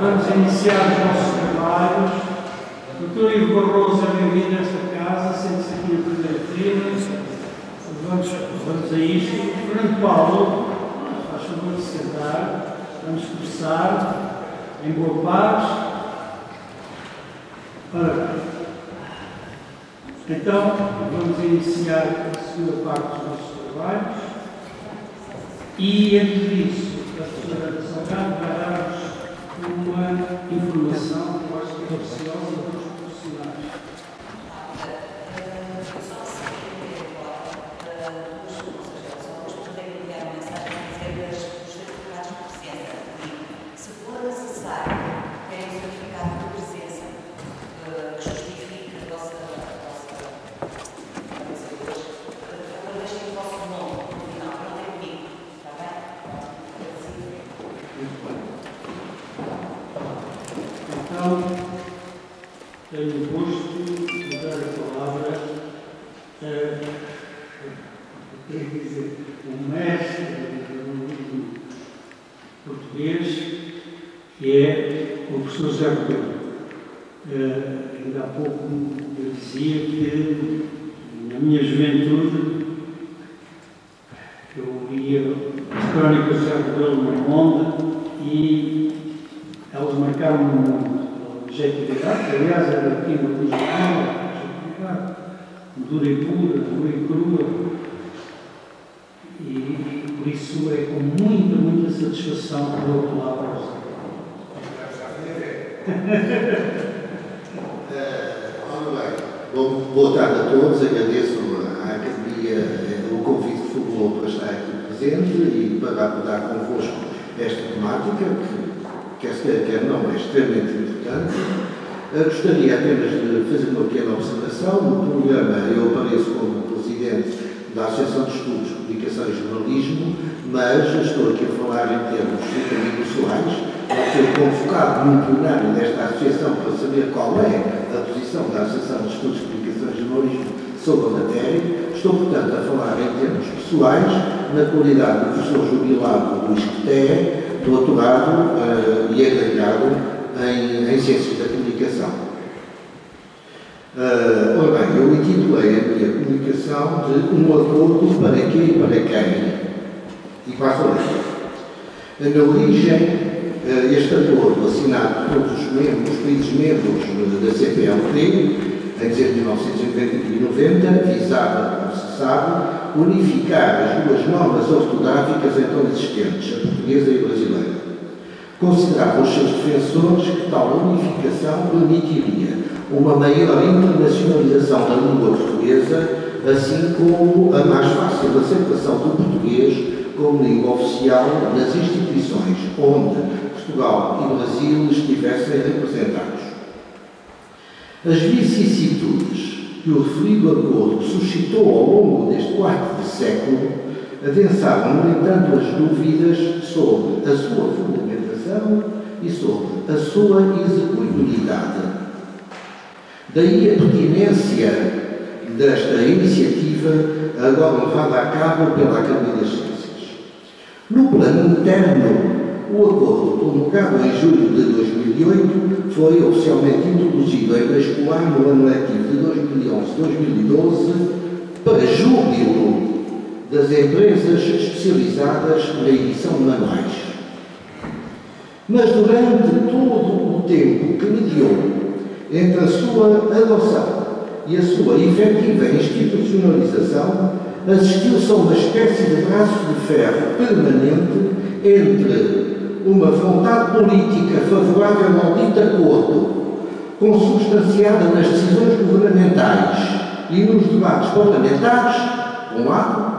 Vamos iniciar os nossos trabalhos. Doutor Ivo Barroso é bem-vindo a esta casa, sente-se aqui na primeira fila. Vamos a isto. Fernando Paulo, faz favor de sentar. Vamos começar em boa paz. Ora, então, vamos iniciar a segunda parte dos nossos trabalhos. E, antes disso, a senhora Salgado vai dar-nos uma informação que eu acho que é preciosa dos profissionais. Tenho o gosto de dar a palavra o mestre do português, que é o professor José Rebelo. Ainda há pouco eu dizia que, na minha juventude, eu lia as crónicas de José Rebelo na onda e elas marcaram o mundo. Objetividade, aliás, era aqui uma objetividade, dura e pura, dura e crua, e por isso é com muita satisfação que dou a palavra ao Senhor. Boa tarde a todos, agradeço à Academia o convite que formulou para estar aqui presente e para abordar convosco esta temática, que quer não é extremamente importante. Gostaria apenas de fazer uma pequena observação. No programa eu apareço como presidente da Associação de Estudos, Comunicação e Jornalismo, mas estou aqui a falar em termos muito pessoais. Eu fui convocado num plenário desta associação para saber qual é a posição da Associação de Estudos, Comunicação e Jornalismo sobre a matéria. Estou, portanto, a falar em termos pessoais, na qualidade de professor jubilado do ISCTE, doutorado e agregado em Ciências da Comunicação. Ora bem, eu intitulei a minha comunicação de Um Acordo para quê e para quem? E passo a ler. Na origem, este acordo, assinado por todos os países membros da CPLP, em dezembro de 1990, visava, como se sabe, unificar as duas normas ortográficas então existentes, a portuguesa e a brasileira. Consideravam os seus defensores que tal unificação permitiria uma maior internacionalização da língua portuguesa, assim como a mais fácil aceitação do português como língua oficial nas instituições onde Portugal e Brasil estivessem representados. As vicissitudes que o referido acordo suscitou ao longo deste quarto de século adensaram, no entanto, as dúvidas sobre a sua fundamentação e sobre a sua execuibilidade. Daí a pertinência desta iniciativa, agora levada a cabo pela Academia das Ciências. No plano interno, o acordo, promulgado em julho de 2008, foi oficialmente introduzido em escolar no ano letivo de 2011-2012 para júbilo das empresas especializadas na edição de manuais. Mas durante todo o tempo que mediou entre a sua adoção e a sua efetiva institucionalização, assistiu-se a uma espécie de braço de ferro permanente entre uma vontade política favorável ao dito acordo, consubstanciada nas decisões governamentais e nos debates parlamentares, por um lado,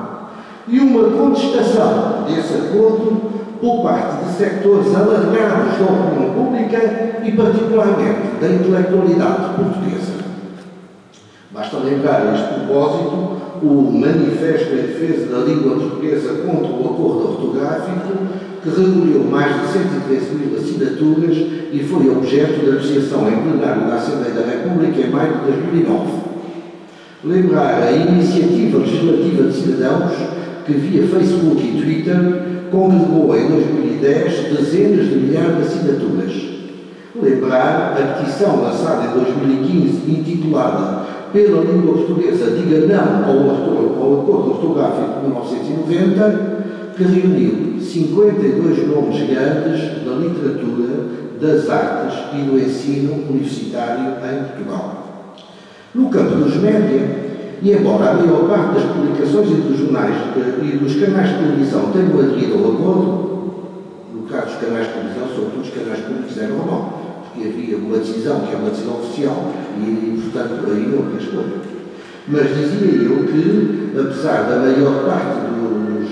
e uma contestação desse acordo por parte de sectores alargados da opinião pública e, particularmente, da intelectualidade portuguesa. Basta lembrar a este propósito o Manifesto em Defesa da Língua Portuguesa contra o Acordo Ortográfico, que recolheu mais de 113.000 assinaturas e foi objeto de apreciação em plenário da Assembleia da República em maio de 2009. Lembrar a Iniciativa Legislativa de Cidadãos, que via Facebook e Twitter congregou em 2010 dezenas de milhares de assinaturas. lembrar a petição lançada em 2015, intitulada Pela Língua Portuguesa, diga não ao Acordo Ortográfico de 1990, que reuniu 52 nomes grandes da literatura, das artes e do ensino universitário em Portugal. No campo dos média, e embora a maior parte das publicações e dos jornais e dos canais de televisão tenham aderido ao acordo, no caso dos canais de televisão, sobretudo os canais públicos eram ou não, porque havia uma decisão que é uma decisão oficial e, portanto, aí não havia escolha. Mas dizia eu que, apesar da maior parte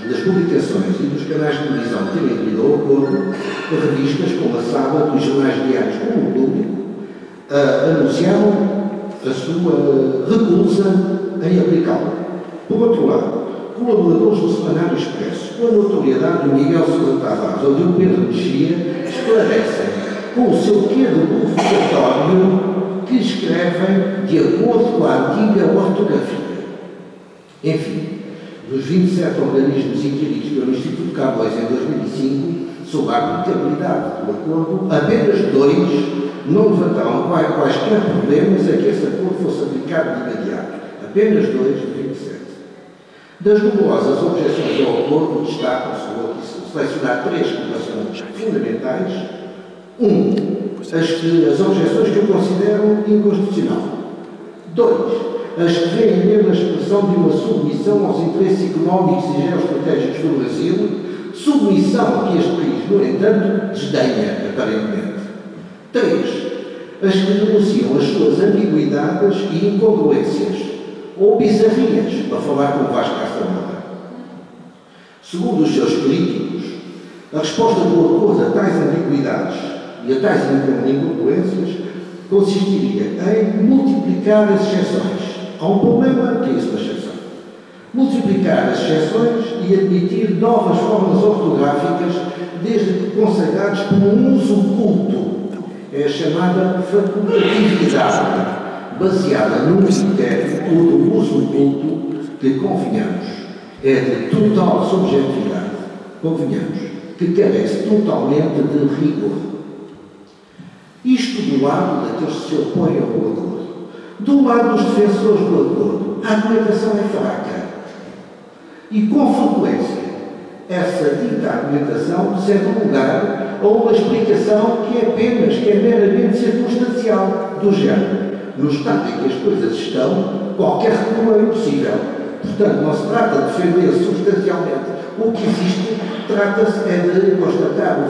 das publicações e dos canais de televisão terem aderido ao acordo, revistas como a Sábado e jornais diários como o Público anunciavam a sua recusa em aplicá-lo. Por outro lado, colaboradores do Semanário Expresso, com a notoriedade do Miguel Sousa Tavares ou do Pedro Mexia, esclarecem com o seu quê de provocatório que escrevem de acordo com a antiga ortografia. Enfim, dos 27 organismos inquiridos pelo Instituto Camões em 2005 sobre a aplicabilidade do acordo, apenas 2 não levantaram quaisquer problemas a que esse acordo fosse aplicado de imediato. Apenas 2 de 27. Das numerosas objeções ao acordo, destacam-se, vou selecionar 3 que são fundamentais. As objeções que eu considero inconstitucional. 2. As que veem nele a expressão de uma submissão aos interesses económicos e geoestratégicos do Brasil, submissão que este país, no entanto, desdenha, aparentemente. 3. As que denunciam as suas ambiguidades e incongruências, ou bizarrias, para falar com Vasco Castaneda. Segundo os seus críticos, a resposta do acordo a tais ambiguidades e a tais incongruências consistiria em multiplicar as exceções. Há um problema que é isso da exceção. Multiplicar as exceções e admitir novas formas ortográficas, desde que consagradas por um uso culto. É a chamada facultatividade, baseada num critério ou do uso culto que, convenhamos, é de total subjetividade, convenhamos, que carece totalmente de rigor. Isto do lado daqueles que se opõem ao acordo. Do lado dos defensores do acordo, a argumentação é fraca. E, com frequência, essa dita argumentação cede lugar a uma explicação que é meramente circunstancial, do género. No estado em que as coisas estão, qualquer recuo é impossível. Portanto, não se trata de defender substancialmente o que existe, trata-se de constatar o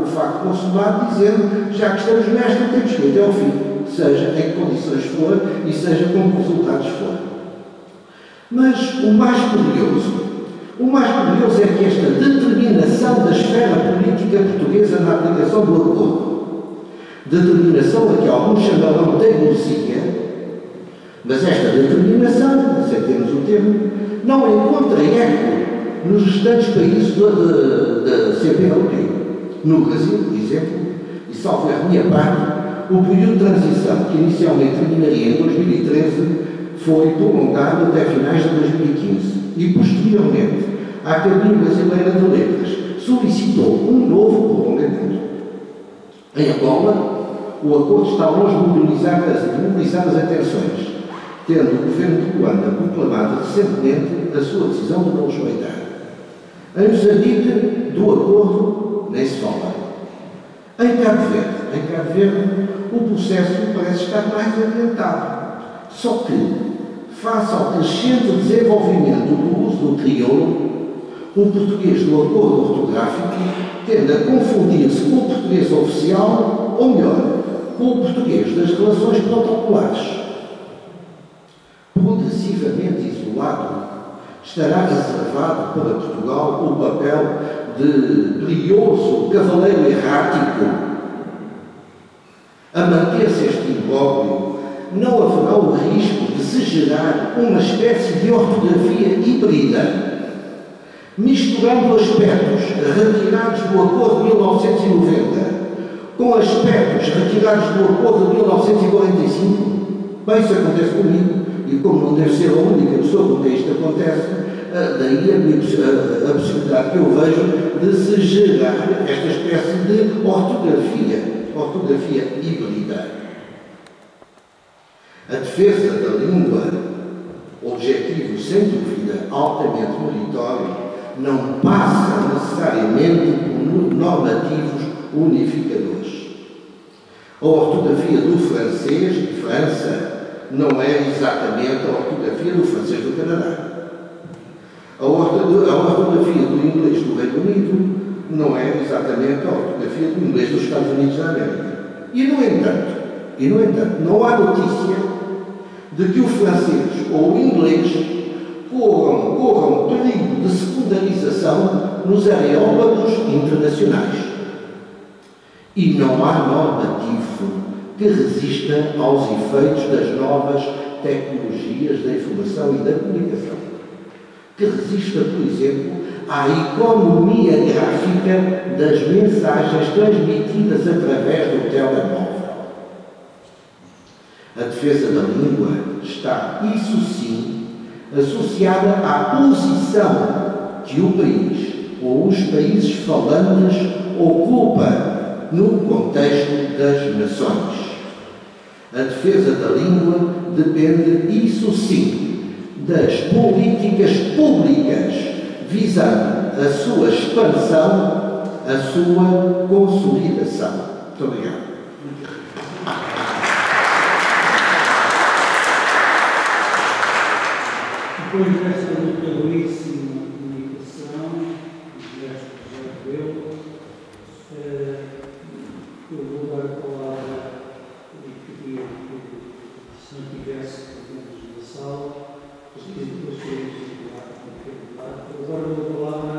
facto consumado, dizendo, já que estamos nesta, temos que ir até ao fim, seja em que condições for e seja com que resultados for. Mas o mais curioso é que esta determinação da esfera política portuguesa na aplicação do acordo, determinação a que alguns chamarão teimosia, mas esta determinação, aceitemos o termo, não encontra eco nos restantes países da CPLP. No Brasil, por exemplo, e salvo a minha parte, o período de transição, que inicialmente terminaria em 2013, foi prolongado até finais de 2015 e, posteriormente, a Academia Brasileira de Letras solicitou um novo prolongamento. Em Angola, o acordo está longe de mobilizar as atenções, tendo o governo de Luanda proclamado recentemente a sua decisão de não respeitar. Em Moçambique, do acordo, nem se fala. Em Cabo Verde, o processo parece estar mais adiantado. Só que, face ao crescente desenvolvimento do uso do crioulo, o português do acordo ortográfico tende a confundir-se com o português oficial, ou melhor, com o português das relações protocolares. Progressivamente isolado, estará reservado para Portugal o papel de brioso cavaleiro errático. A manter-se este imbróglio, não haverá o risco de se gerar uma espécie de ortografia híbrida, misturando aspectos retirados do Acordo de 1990 com aspectos retirados do Acordo de 1945. Bem, isso acontece comigo, e como não deve ser a única pessoa com quem isto acontece, daí a possibilidade que eu vejo de se gerar esta espécie de ortografia ortografia híbrida. A defesa da língua, objetivo sem dúvida altamente meritório, não passa necessariamente por normativos unificadores. A ortografia do francês de França não é exatamente a ortografia do francês do Canadá. A ortografia do inglês do Reino Unido não é exatamente a ortografia do inglês dos Estados Unidos da América. E, no entanto, não há notícia de que o francês ou o inglês corram perigo de secundarização nos areópagos internacionais. E não há normativo que resista aos efeitos das novas tecnologias da informação e da comunicação. Que resista, por exemplo, à economia gráfica das mensagens transmitidas através do telemóvel. A defesa da língua está, isso sim, associada à posição que o país ou os países falantes ocupa no contexto das nações. A defesa da língua depende, isso sim, das políticas públicas visando a sua expansão, a sua consolidação. Muito obrigado. Depois desta notabilíssima comunicação, gestos de Rebelo, eu vou dar a palavra e queria que, se não tivesse presentes na sala, porque depois queremos falar com o deputado. Agora dou a palavra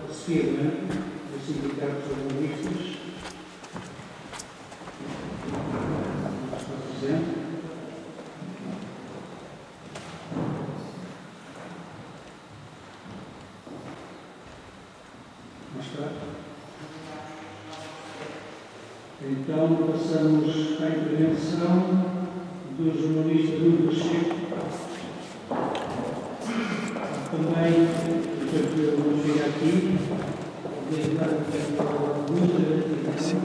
a Sofia Branco, do Sindicato dos Jornalistas. Não está presente. Então, passamos à intervenção do jornalista Nuno Pacheco. Também, enquanto eu não chegar aqui, vou dar a palavra muito atenção.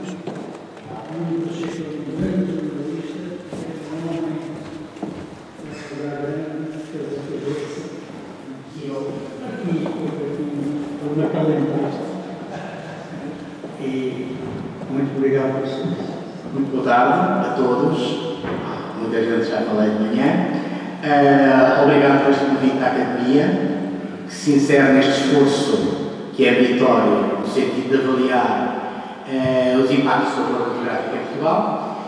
Nuno Pacheco é um grande jornalista, é um homem da cidade grande, pela cabeça, e eu aqui, na calendário. E muito obrigado por isso. Muito boa tarde a todos. Muita gente já falei de manhã. Obrigado por este convite à Academia, que se insere neste esforço que é meritório, no sentido de avaliar os impactos sobre a ortográfica em Portugal.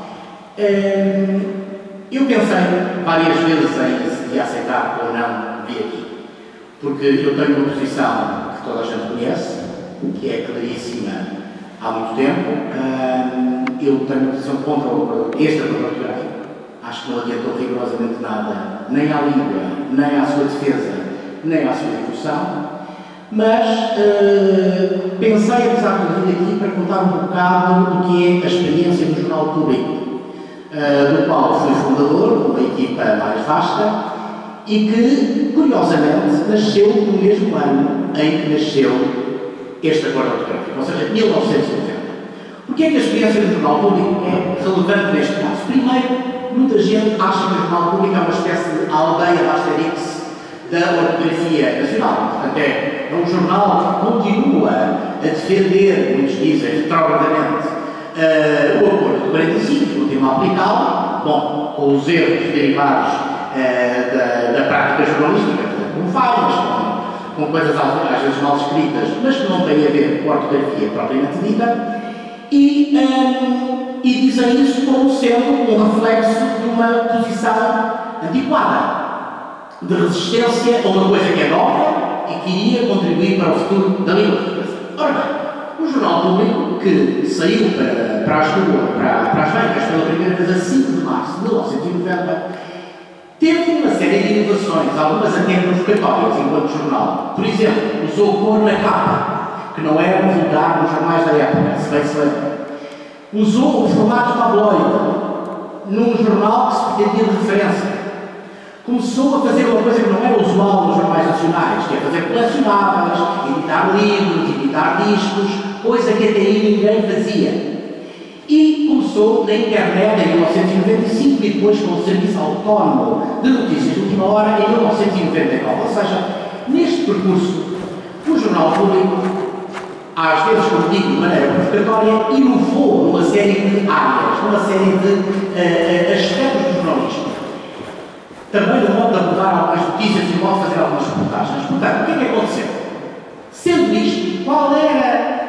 Eu pensei várias vezes em se aceitar ou não vir aqui, porque eu tenho uma posição que toda a gente conhece, que é claríssima há muito tempo. Eu tenho uma posição contra este acordo ortográfico. Acho que não adiantou rigorosamente nada, nem à língua, nem à sua defesa, nem à sua difusão. Mas pensei, apesar de vir aqui, para contar um bocado do que é a experiência do Jornal Público, do qual fui fundador, uma equipa mais vasta, e que, curiosamente, nasceu no mesmo ano em que nasceu este acordo ortográfico, ou seja, 1990. Porquê é que a experiência do Jornal Público é relevante neste caso? Primeiro, muita gente acha que o Jornal Público é uma espécie de aldeia de Asterix da ortografia nacional. Portanto, é um jornal que continua a defender, muitos dizem, retrogradamente, o acordo de 45, continua a aplicá-lo, bom, com os erros derivados da prática jornalística, com falhas, com coisas às vezes mal escritas, mas que não têm a ver com a ortografia propriamente dita, e dizem isso como sendo um reflexo de uma posição antiquada, de resistência a uma coisa que é nova e que iria contribuir para o futuro da língua portuguesa. Ora bem, o Jornal Público, que saiu para as bancas pela primeira vez a 5 de março de 1990, teve uma série de inovações, algumas até provocatórias enquanto jornal. Por exemplo, usou cor na capa, que não era vulgar nos jornais da época, se bem se lembra. Usou o formato tabloide num jornal que se pretendia de referência. Começou a fazer uma coisa que não era usual nos jornais nacionais, que é fazer colecionáveis, editar livros, editar discos, coisa que até aí ninguém fazia. E começou começou na internet em 1995 e depois com o Serviço Autónomo de Notícias de Última Hora em 1999. Ou seja, neste percurso, o Jornal Público, às vezes, como digo, de maneira provocatória, inovou numa série de áreas, numa série de aspectos do jornalismo. Também no modo de abordar algumas notícias e no modo de fazer algumas reportagens. Portanto, o que é que aconteceu? Sendo isto, qual era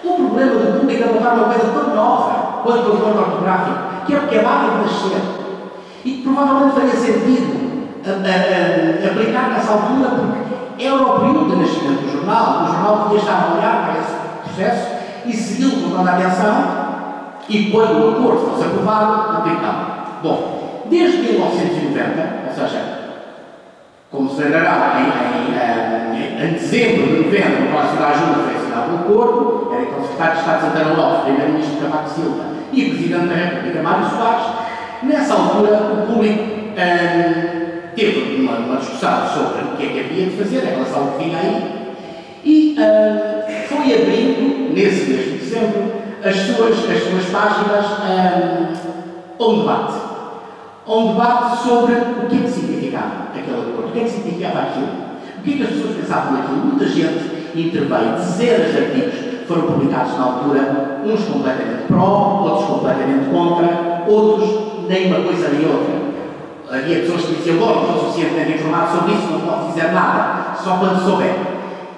o problema do público abordar uma coisa tão nova quanto o acordo ortográfico, que é o que acaba de nascer e que provavelmente faria sentido aplicar nessa altura, porque era o período de nascimento do jornal. O jornal podia estar a olhar para esse processo e segui-lo com toda a atenção e, quando o acordo fosse aprovado, aplicá-lo. Bom, desde 1990, ou seja, como se lembrará, em dezembro de 90, no Palácio da Ajuda foi assinado o acordo, era então o secretário de Estado de Santana Lopes, primeiro-ministro Cavaco Silva e presidente da República Mário Soares. Nessa altura, o público teve uma discussão sobre o que é que havia de fazer em relação ao que vinha aí e foi abrindo, nesse mês de dezembro, as suas páginas a um debate. Um debate sobre o que é que significava aquele acordo, o que é que significava aquilo, o que é que as pessoas pensavam daquilo. Muita gente interveio, dezenas de artigos foram publicados na altura, uns completamente pró, outros completamente contra, outros nem uma coisa nem outra. Havia pessoas que diziam, bom, não estou suficientemente informado sobre isso, não posso dizer nada, só quando souber.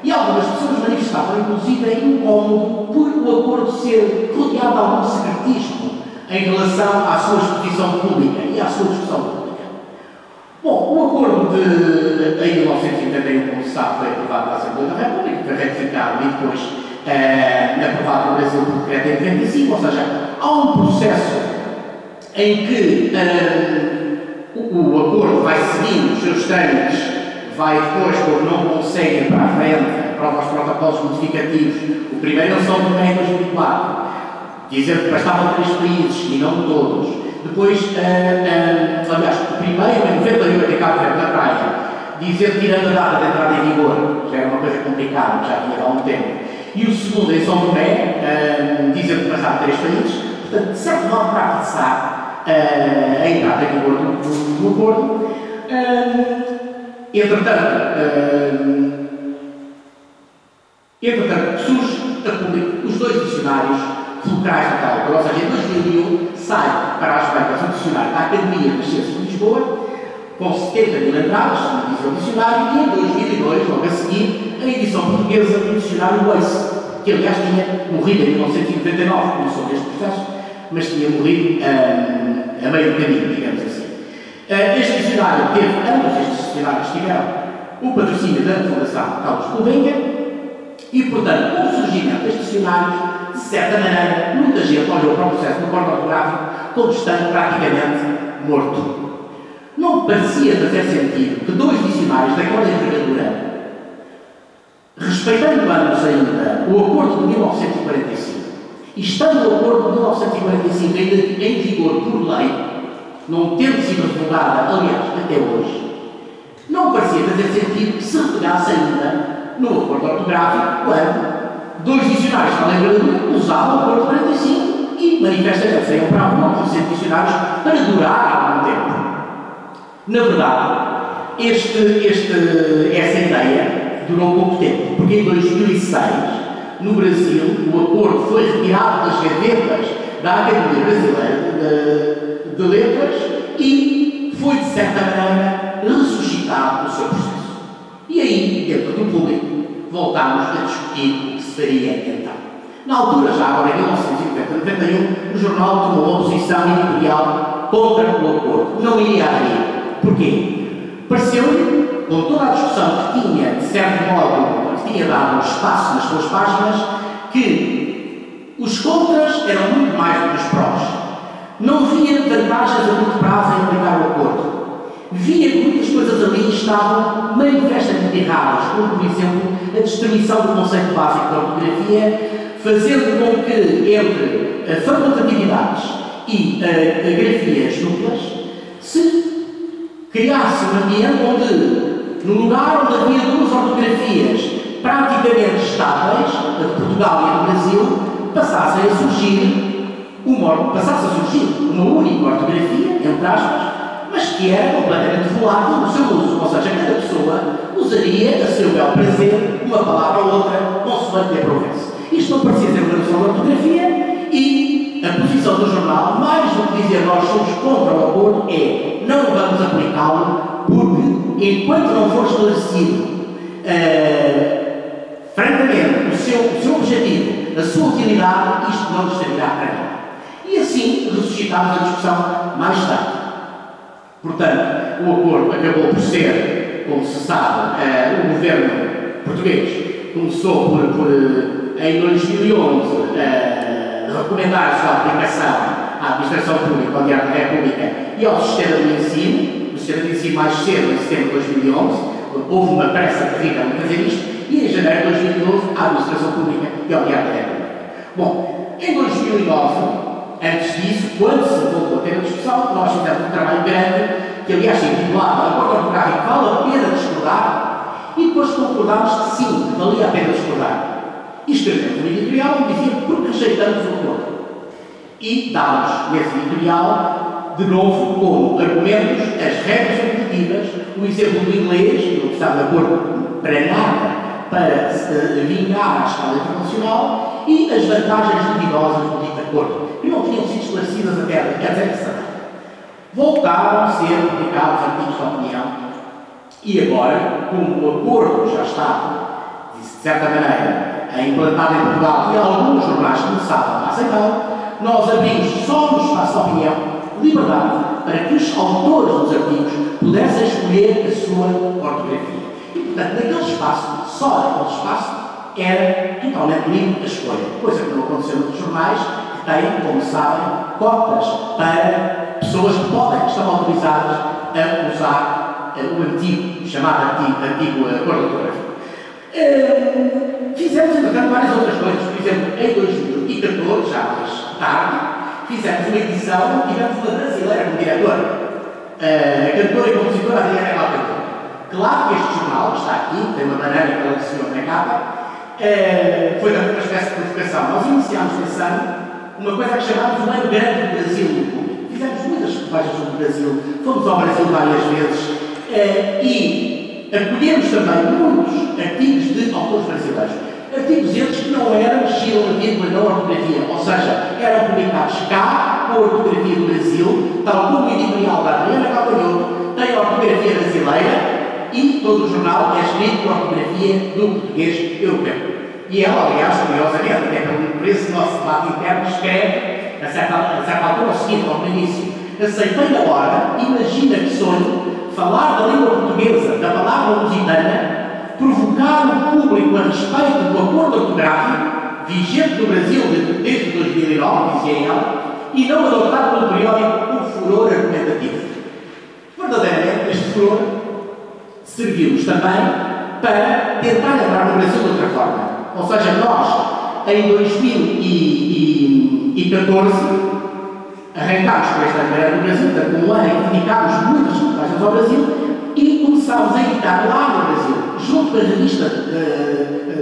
E algumas pessoas manifestavam, inclusive, incómodo por o acordo ser rodeado de algum secretismo em relação à sua exposição pública e à sua discussão pública. Bom, o acordo em 1991, como se sabe, foi aprovado pela Assembleia da República, foi ratificado e depois aprovado no Brasil por decreto em 95, ou seja, há um processo em que o acordo vai seguindo os seus trâmites, vai depois, quando não conseguem para a frente, para os protocolos modificativos. O primeiro é o São Tomé em 2004, dizer que bastavam 3 países e não todos. Depois, aliás, o primeiro, em 98, em Cabo Verde, na praia, dizer que tirando a data de entrada em vigor, já era uma coisa complicada, já tinha há um tempo. E o segundo, em São Tomé, dizer que bastavam 3 países. Portanto, de certo modo, para apressar a entrada em vigor do acordo. Entretanto, surge a público os 2 dicionários locais da tal altura, ou seja, em 2001 sai para as bancas o dicionário da Academia das Ciências de Lisboa, com 70 mil entradas, como diz o dicionário, e em 2002, logo a seguir, a edição portuguesa do dicionário Weiss, que aliás tinha morrido em 1999, começou neste processo, mas tinha morrido a meio do caminho, digamos assim. Este dicionário teve, ambos estes dicionários tiveram o patrocínio da Fundação Carlos Gulbenkian e, portanto, com o surgimento destes dicionários, de certa maneira, muita gente olhou para o processo do acordo ortográfico como estando praticamente morto. Não parecia fazer sentido que 2 dicionários daquela envergadura, respeitando ambos ainda o acordo de 1945, e estando o acordo de 1945 ainda em vigor por lei, não tendo sido revogada, aliás, até hoje, não parecia fazer sentido que se repegasse ainda no acordo ortográfico quando 2 dicionários da envergadura usavam o acordo de 45 e manifestamente saíam para a rua com 100 dicionários para durar algum tempo. Na verdade, essa ideia durou pouco tempo, porque em 2006, no Brasil, o acordo foi retirado das gavetas da Academia Brasileira de Letras e foi, de certa maneira, ressuscitado o seu processo. E aí, dentro do público, voltámos a discutir o que se faria então. Na altura, já agora em 1990-91, o jornal tomou uma posição editorial contra o acordo. Não iria abrir. Porquê? Pareceu-lhe, com toda a discussão que tinha, de certo modo, que tinha dado espaço nas suas páginas, que os contras eram muito mais do que os prós. Não via vantagens a curto prazo em aplicar o acordo. Via que muitas coisas ali estavam manifestamente erradas, como, por exemplo, a destruição do conceito básico da ortografia, fazendo com que, entre facultatividades e grafias duplas, se criasse um ambiente onde, no lugar onde havia 2 ortografias praticamente estáveis, a de Portugal e a do Brasil, passassem a surgir passasse a surgir uma única ortografia, entre aspas, mas que era completamente volátil no seu uso. Ou seja, cada pessoa usaria a seu bel prazer uma palavra ou outra, consoante lhe aprovesse. Isto não parecia ser uma noção de ortografia e a posição do jornal, mais do que dizer nós somos contra o acordo, é não vamos aplicá-lo porque, enquanto não for esclarecido francamente o seu objetivo, a sua utilidade, isto não nos servirá para nada. E assim ressuscitámos a discussão mais tarde. Portanto, o acordo acabou por ser, como se sabe, o governo português começou por em 2011, recomendar a sua aplicação à Administração Pública, ao Diário da República e ao Sistema de Ensino. O Sistema de Ensino mais cedo, em setembro de 2011, houve uma pressa terrível em fazer isto, e em janeiro de 2012, à Administração Pública e ao Diário da República. Bom, em 2009, antes disso, quando se voltou a ter a discussão, nós fizemos um trabalho grande, que aliás se intitulava Acordo Ortográfico vale a pena discordar, e depois concordámos que sim, que valia a pena discordar. E escrevemos um editorial onde dizia porque rejeitamos o acordo. E dávamos nesse editorial, de novo, como argumentos, as regras competitivas, o exemplo do inglês, que não estava de acordo para nada para vingar à escala internacional, e as vantagens duvidosas do dito acordo, que não tinham sido esclarecidas até agora. Voltaram a ser publicados artigos de opinião, e agora, como o acordo já está, de certa maneira, implantado em Portugal e alguns jornais começaram a aceitá-lo, nós abrimos só no espaço de opinião liberdade para que os autores dos artigos pudessem escolher a sua ortografia. E, portanto, naquele espaço, só naquele espaço, era totalmente livre a escolha. Coisa que não aconteceu nos jornais, que têm, como sabem, cotas para pessoas que estão autorizadas a usar o antigo, chamado antigo acordo ortográfico. Fizemos, entretanto, várias outras coisas. Por exemplo, em 2014, já mais tarde, fizemos uma edição, tivemos uma brasileira como diretora, a cantora e compositora Adriana Galcantor. Claro que este jornal, que está aqui, tem uma bandeira que ela desenhou na capa, foi também uma espécie de provocação. Nós iniciámos nesse ano uma coisa que chamámos o Ano Grande do Brasil no público. Fizemos muitas reportagens sobre o Brasil, fomos ao Brasil várias vezes e acolhemos também muitos artigos de autores brasileiros. Artigos esses que não eram estilo vírgula na ortografia, ou seja, eram publicados cá com a ortografia do Brasil, tal como o editorial da Adriana Galcantor tem a ortografia brasileira e todo o jornal é escrito com a ortografia do português europeu. E ela, aliás, curiosamente, até por esse nosso debate interno, escreve, a certa altura, o seguinte, ao início: aceitei na hora, imagina que sonho, falar da língua portuguesa, da palavra lusitana, provocar o público a respeito do acordo ortográfico, vigente no Brasil desde 2009, dizia ela, e não adotar pelo periódico um furor argumentativo. Verdadeiramente, este furor serviu-nos também para tentar entrar no Brasil de outra forma. Ou seja, nós, em 2014, arrancámos por esta Ano do Brasil, portanto, um ano em que dedicámos muitas reportagens ao Brasil e começámos a editar lá no Brasil, junto com a revista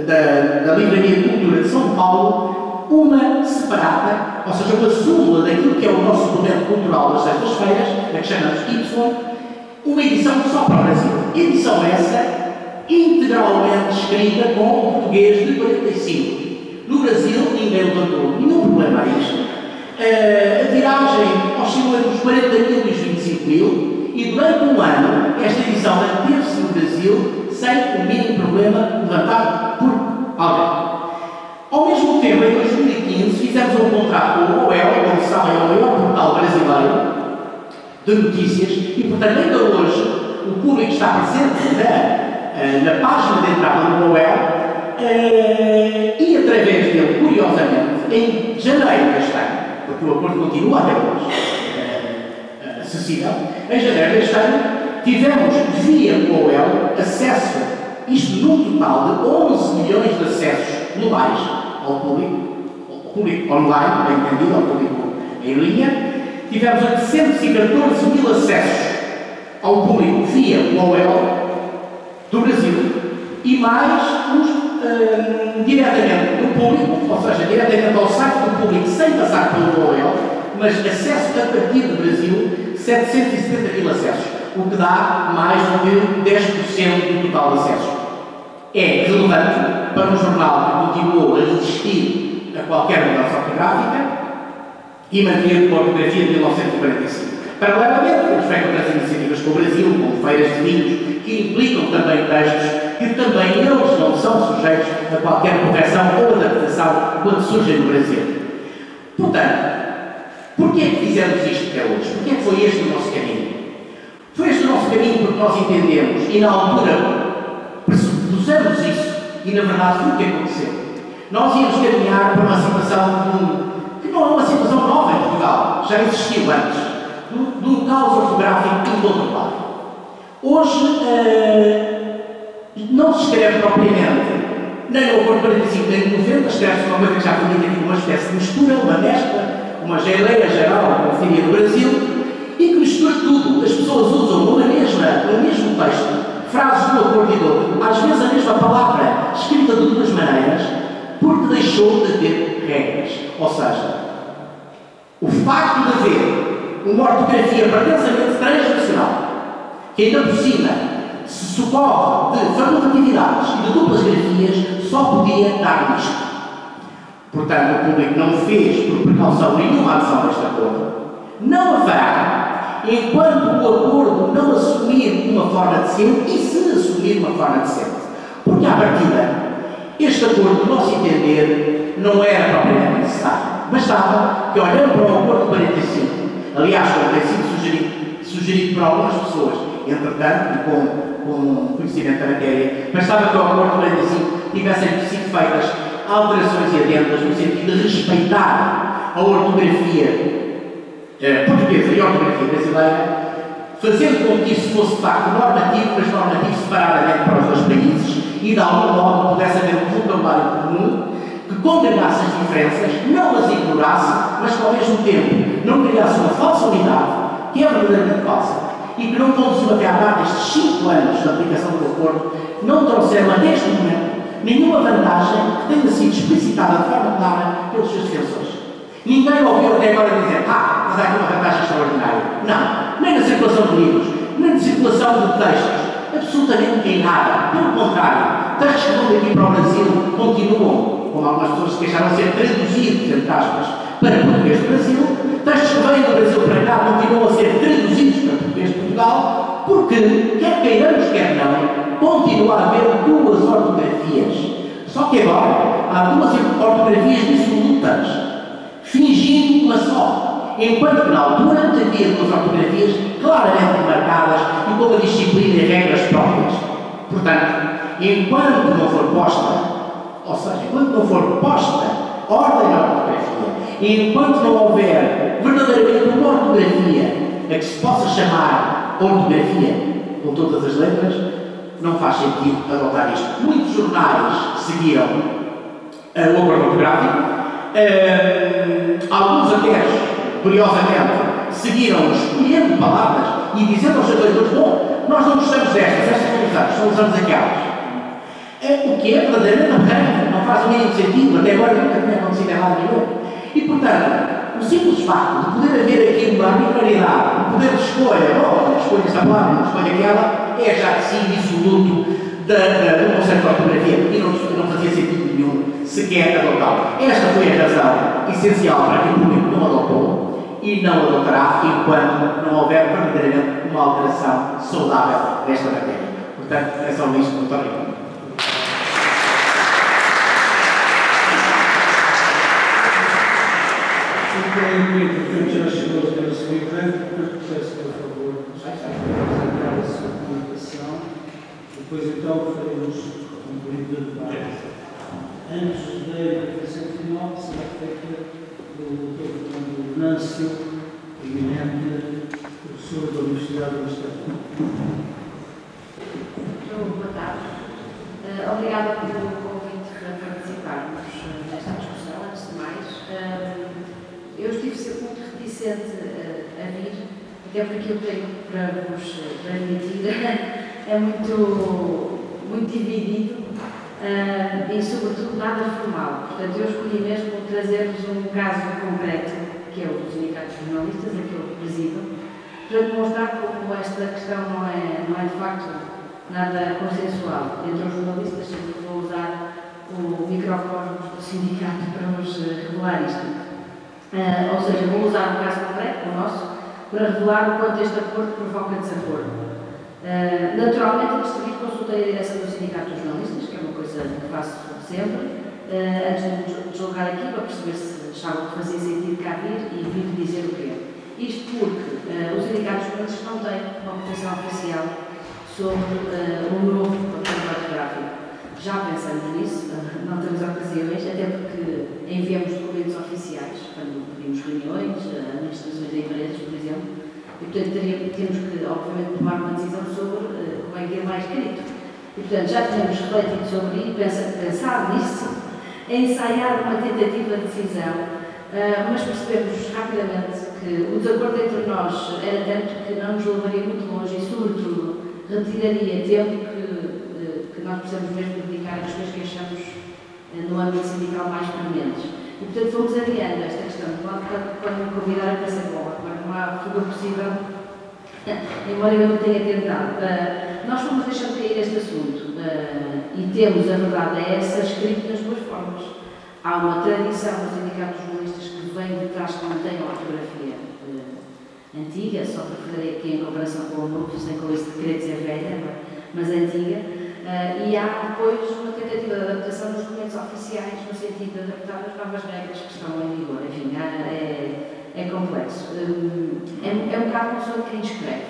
da Livraria de Cultura de São Paulo, uma separada, ou seja, uma súmula daquilo que é o nosso documento cultural das sextas-feiras, a que chamamos Y, uma edição só para o Brasil. Edição essa integralmente escrita com o português de 45. No Brasil, ninguém levantou nenhum problema a isto. A tiragem oscilou entre os 40 mil e os 25 mil, e durante um ano, esta edição manteve-se no Brasil sem o mínimo problema levantado por alguém. Ao mesmo tempo, em 2015, fizemos um contrato com o OEL, como sabem, é o maior portal brasileiro de notícias, e portanto, ainda hoje, o público está presente na página de entrada do OEL, e através dele, curiosamente, em janeiro deste ano, porque o acordo continua até hoje acessível, em janeiro deste ano, tivemos via o OEL acesso, isto num total de 11 milhões de acessos globais ao público online, bem entendido, ao público em linha. Tivemos 814 mil acessos ao público via o OEL do Brasil e mais uns diretamente do público, ou seja, diretamente ao site do público, sem passar pelo OEL, mas acesso a partir do Brasil, 770 mil acessos, o que dá mais do que 10% do total de acessos. É relevante para um jornal que continuou a resistir a qualquer mudança ortográfica e manter a ortografia de 1945. Paralelamente, temos feito outras iniciativas com o Brasil, como feiras de vinhos, que implicam também textos que também eles não são sujeitos a qualquer correção ou adaptação quando surgem no Brasil. Portanto, porquê é que fizemos isto até hoje? Porquê é que foi este o nosso caminho? Foi este o nosso caminho porque nós entendemos e na altura pressupusemos isso e na verdade foi o que aconteceu. Nós íamos caminhar para uma situação que não é uma situação nova em Portugal, já existiu antes, de um caos ortográfico incontrolável. Hoje não se escreve propriamente nem no acordo 45 nem no 90, escreve-se uma coisa que já foi dita aqui, uma espécie de mistura, uma mescla, uma geleia geral, como diria no Brasil, e que mistura tudo. As pessoas usam no mesmo texto frases de um acordo e do outro, às vezes a mesma palavra escrita de duas maneiras, porque deixou de ter regras. Ou seja, o facto de haver uma ortografia pretensamente transnacional, que ainda por cima se socorre de facultatividades e de duplas grafias, só podia dar isto. Portanto, o público não fez, por precaução, nenhuma adição a este acordo. Não haverá, enquanto o acordo não assumir uma forma decente, e se assumir uma forma decente. Porque, à partida, este acordo, no nosso entender, não era propriamente necessário. Bastava que, olhando para o acordo 45, aliás, como tem sido sugerido por algumas pessoas, entretanto, com conhecimento da matéria, bastava que o acordo 45 tivessem sido feitas alterações e adendas no sentido de respeitar a ortografia portuguesa e a ortografia brasileira, fazendo com que isso fosse de facto normativo, mas normativo separadamente para os dois países e de algum modo pudesse haver um vocabulário comum que condenasse as diferenças, não as ignorasse, mas que ao mesmo tempo não criasse uma falsa unidade, que é verdadeiramente falsa, e que não conduziu até à data destes 5 anos de aplicação do acordo, não trouxeram até este momento nenhuma vantagem que tenha sido explicitada de forma clara pelos seus defensores. Ninguém ouviu até agora dizer, mas há aqui uma vantagem extraordinária. Não, nem na circulação de livros, nem na circulação de textos, absolutamente em nada. Pelo contrário, textos que vão daqui para o Brasil continuam, como algumas pessoas se queixaram, a ser traduzidos, entre aspas, para português do Brasil. Textos que vêm do Brasil para cá continuam a ser traduzidos para português de Portugal, porque, quer queiramos, quer não, continua a haver duas ortografias. Só que agora há duas ortografias dissolutas, fingindo uma só. Enquanto que na altura havia duas ortografias claramente marcadas e com uma disciplina e regras próprias. Portanto, enquanto não for posta, ou seja, enquanto não for posta ordem na ortografia, e enquanto não houver verdadeiramente uma ortografia a que se possa chamar ortografia com todas as letras, não faz sentido adotar isto. Muitos jornais seguiram o acordo ortográfico, alguns até, curiosamente, seguiram escolhendo palavras e dizendo aos seus leitores, bom, nós não gostamos destas só usamos aquelas. O que é verdadeiramente aberrante, não faz o mínimo sentido, até agora nunca tinha acontecido em lado nenhum. E, portanto, o simples facto de poder haver aqui uma arbitrariedade, um poder de escolha, não escolha esta palavra, não escolha aquela, é já de si dissoluto do conceito de ortografia e não fazia sentido nenhum sequer adotá-lo. Esta foi a razão essencial para que o público não adotou e não adotará enquanto não houver verdadeiramente uma alteração saudável nesta matéria. Portanto, é só isto. Muito obrigado. Já chegou a ter o seu evento, depois peço por favor apresentar a sua comunicação, depois então faremos um período de debate. Antes da apresentação final, será feita pelo Dr. Fernando Venâncio, eminente professor da Universidade do Estado. Boa tarde. Obrigada pelo convite para participarmos nesta discussão. Antes de mais, eu estive sempre muito reticente a vir, até porque eu tenho para vos transmitir é muito dividido e, sobretudo, nada formal. Portanto, eu escolhi mesmo trazer-vos um caso concreto, que é o do Sindicato dos Jornalistas, a que eu presido, para demonstrar como esta questão não é de facto nada consensual. Entre os jornalistas, sempre vou usar o microfone do sindicato para vos revelar isto. Ou seja, vou usar um caso concreto, o nosso, para revelar o quanto este acordo provoca desacordo. Naturalmente, antes de vir, consultei a direção do Sindicato dos Jornalistas, que é uma coisa que faço sempre, antes de me deslocar aqui, para perceber se achavam que fazia sentido cá vir e vir dizer o quê. Isto porque o Sindicato dos Jornalistas não tem uma posição oficial sobre um novo papel ortográfico. Já pensamos nisso, não temos ocasiões, até porque enviamos documentos oficiais, quando pedimos reuniões, administrações de empresas, por exemplo, e, portanto, temos que, obviamente, tomar uma decisão sobre como é que é mais escrito. E, portanto, já tínhamos refletido sobre isso, pensado nisso, ensaiar uma tentativa de decisão, mas percebemos rapidamente que o desacordo entre nós era tanto que não nos levaria muito longe e, sobretudo, retiraria tempo que nós precisamos mesmo dedicar às coisas que achamos no âmbito sindical mais permanentes. E, portanto, fomos adiando esta questão. Quando me convidaram para ser boa, não há fuga possível, embora eu não tenha tentado. Nós fomos deixando cair este assunto e temos, a verdade é essa, escrito nas duas formas. Há uma tradição no Sindicato dos Jornalistas que vem de trás, que mantém a ortografia antiga, só para fazer aqui em comparação com o novo, sem com isso de querer dizer velha, mas antiga. E há depois uma tentativa de adaptação dos documentos oficiais, no sentido de adaptar as novas regras que estão em vigor. Enfim, é complexo. É um bocado como se fosse quem escreve.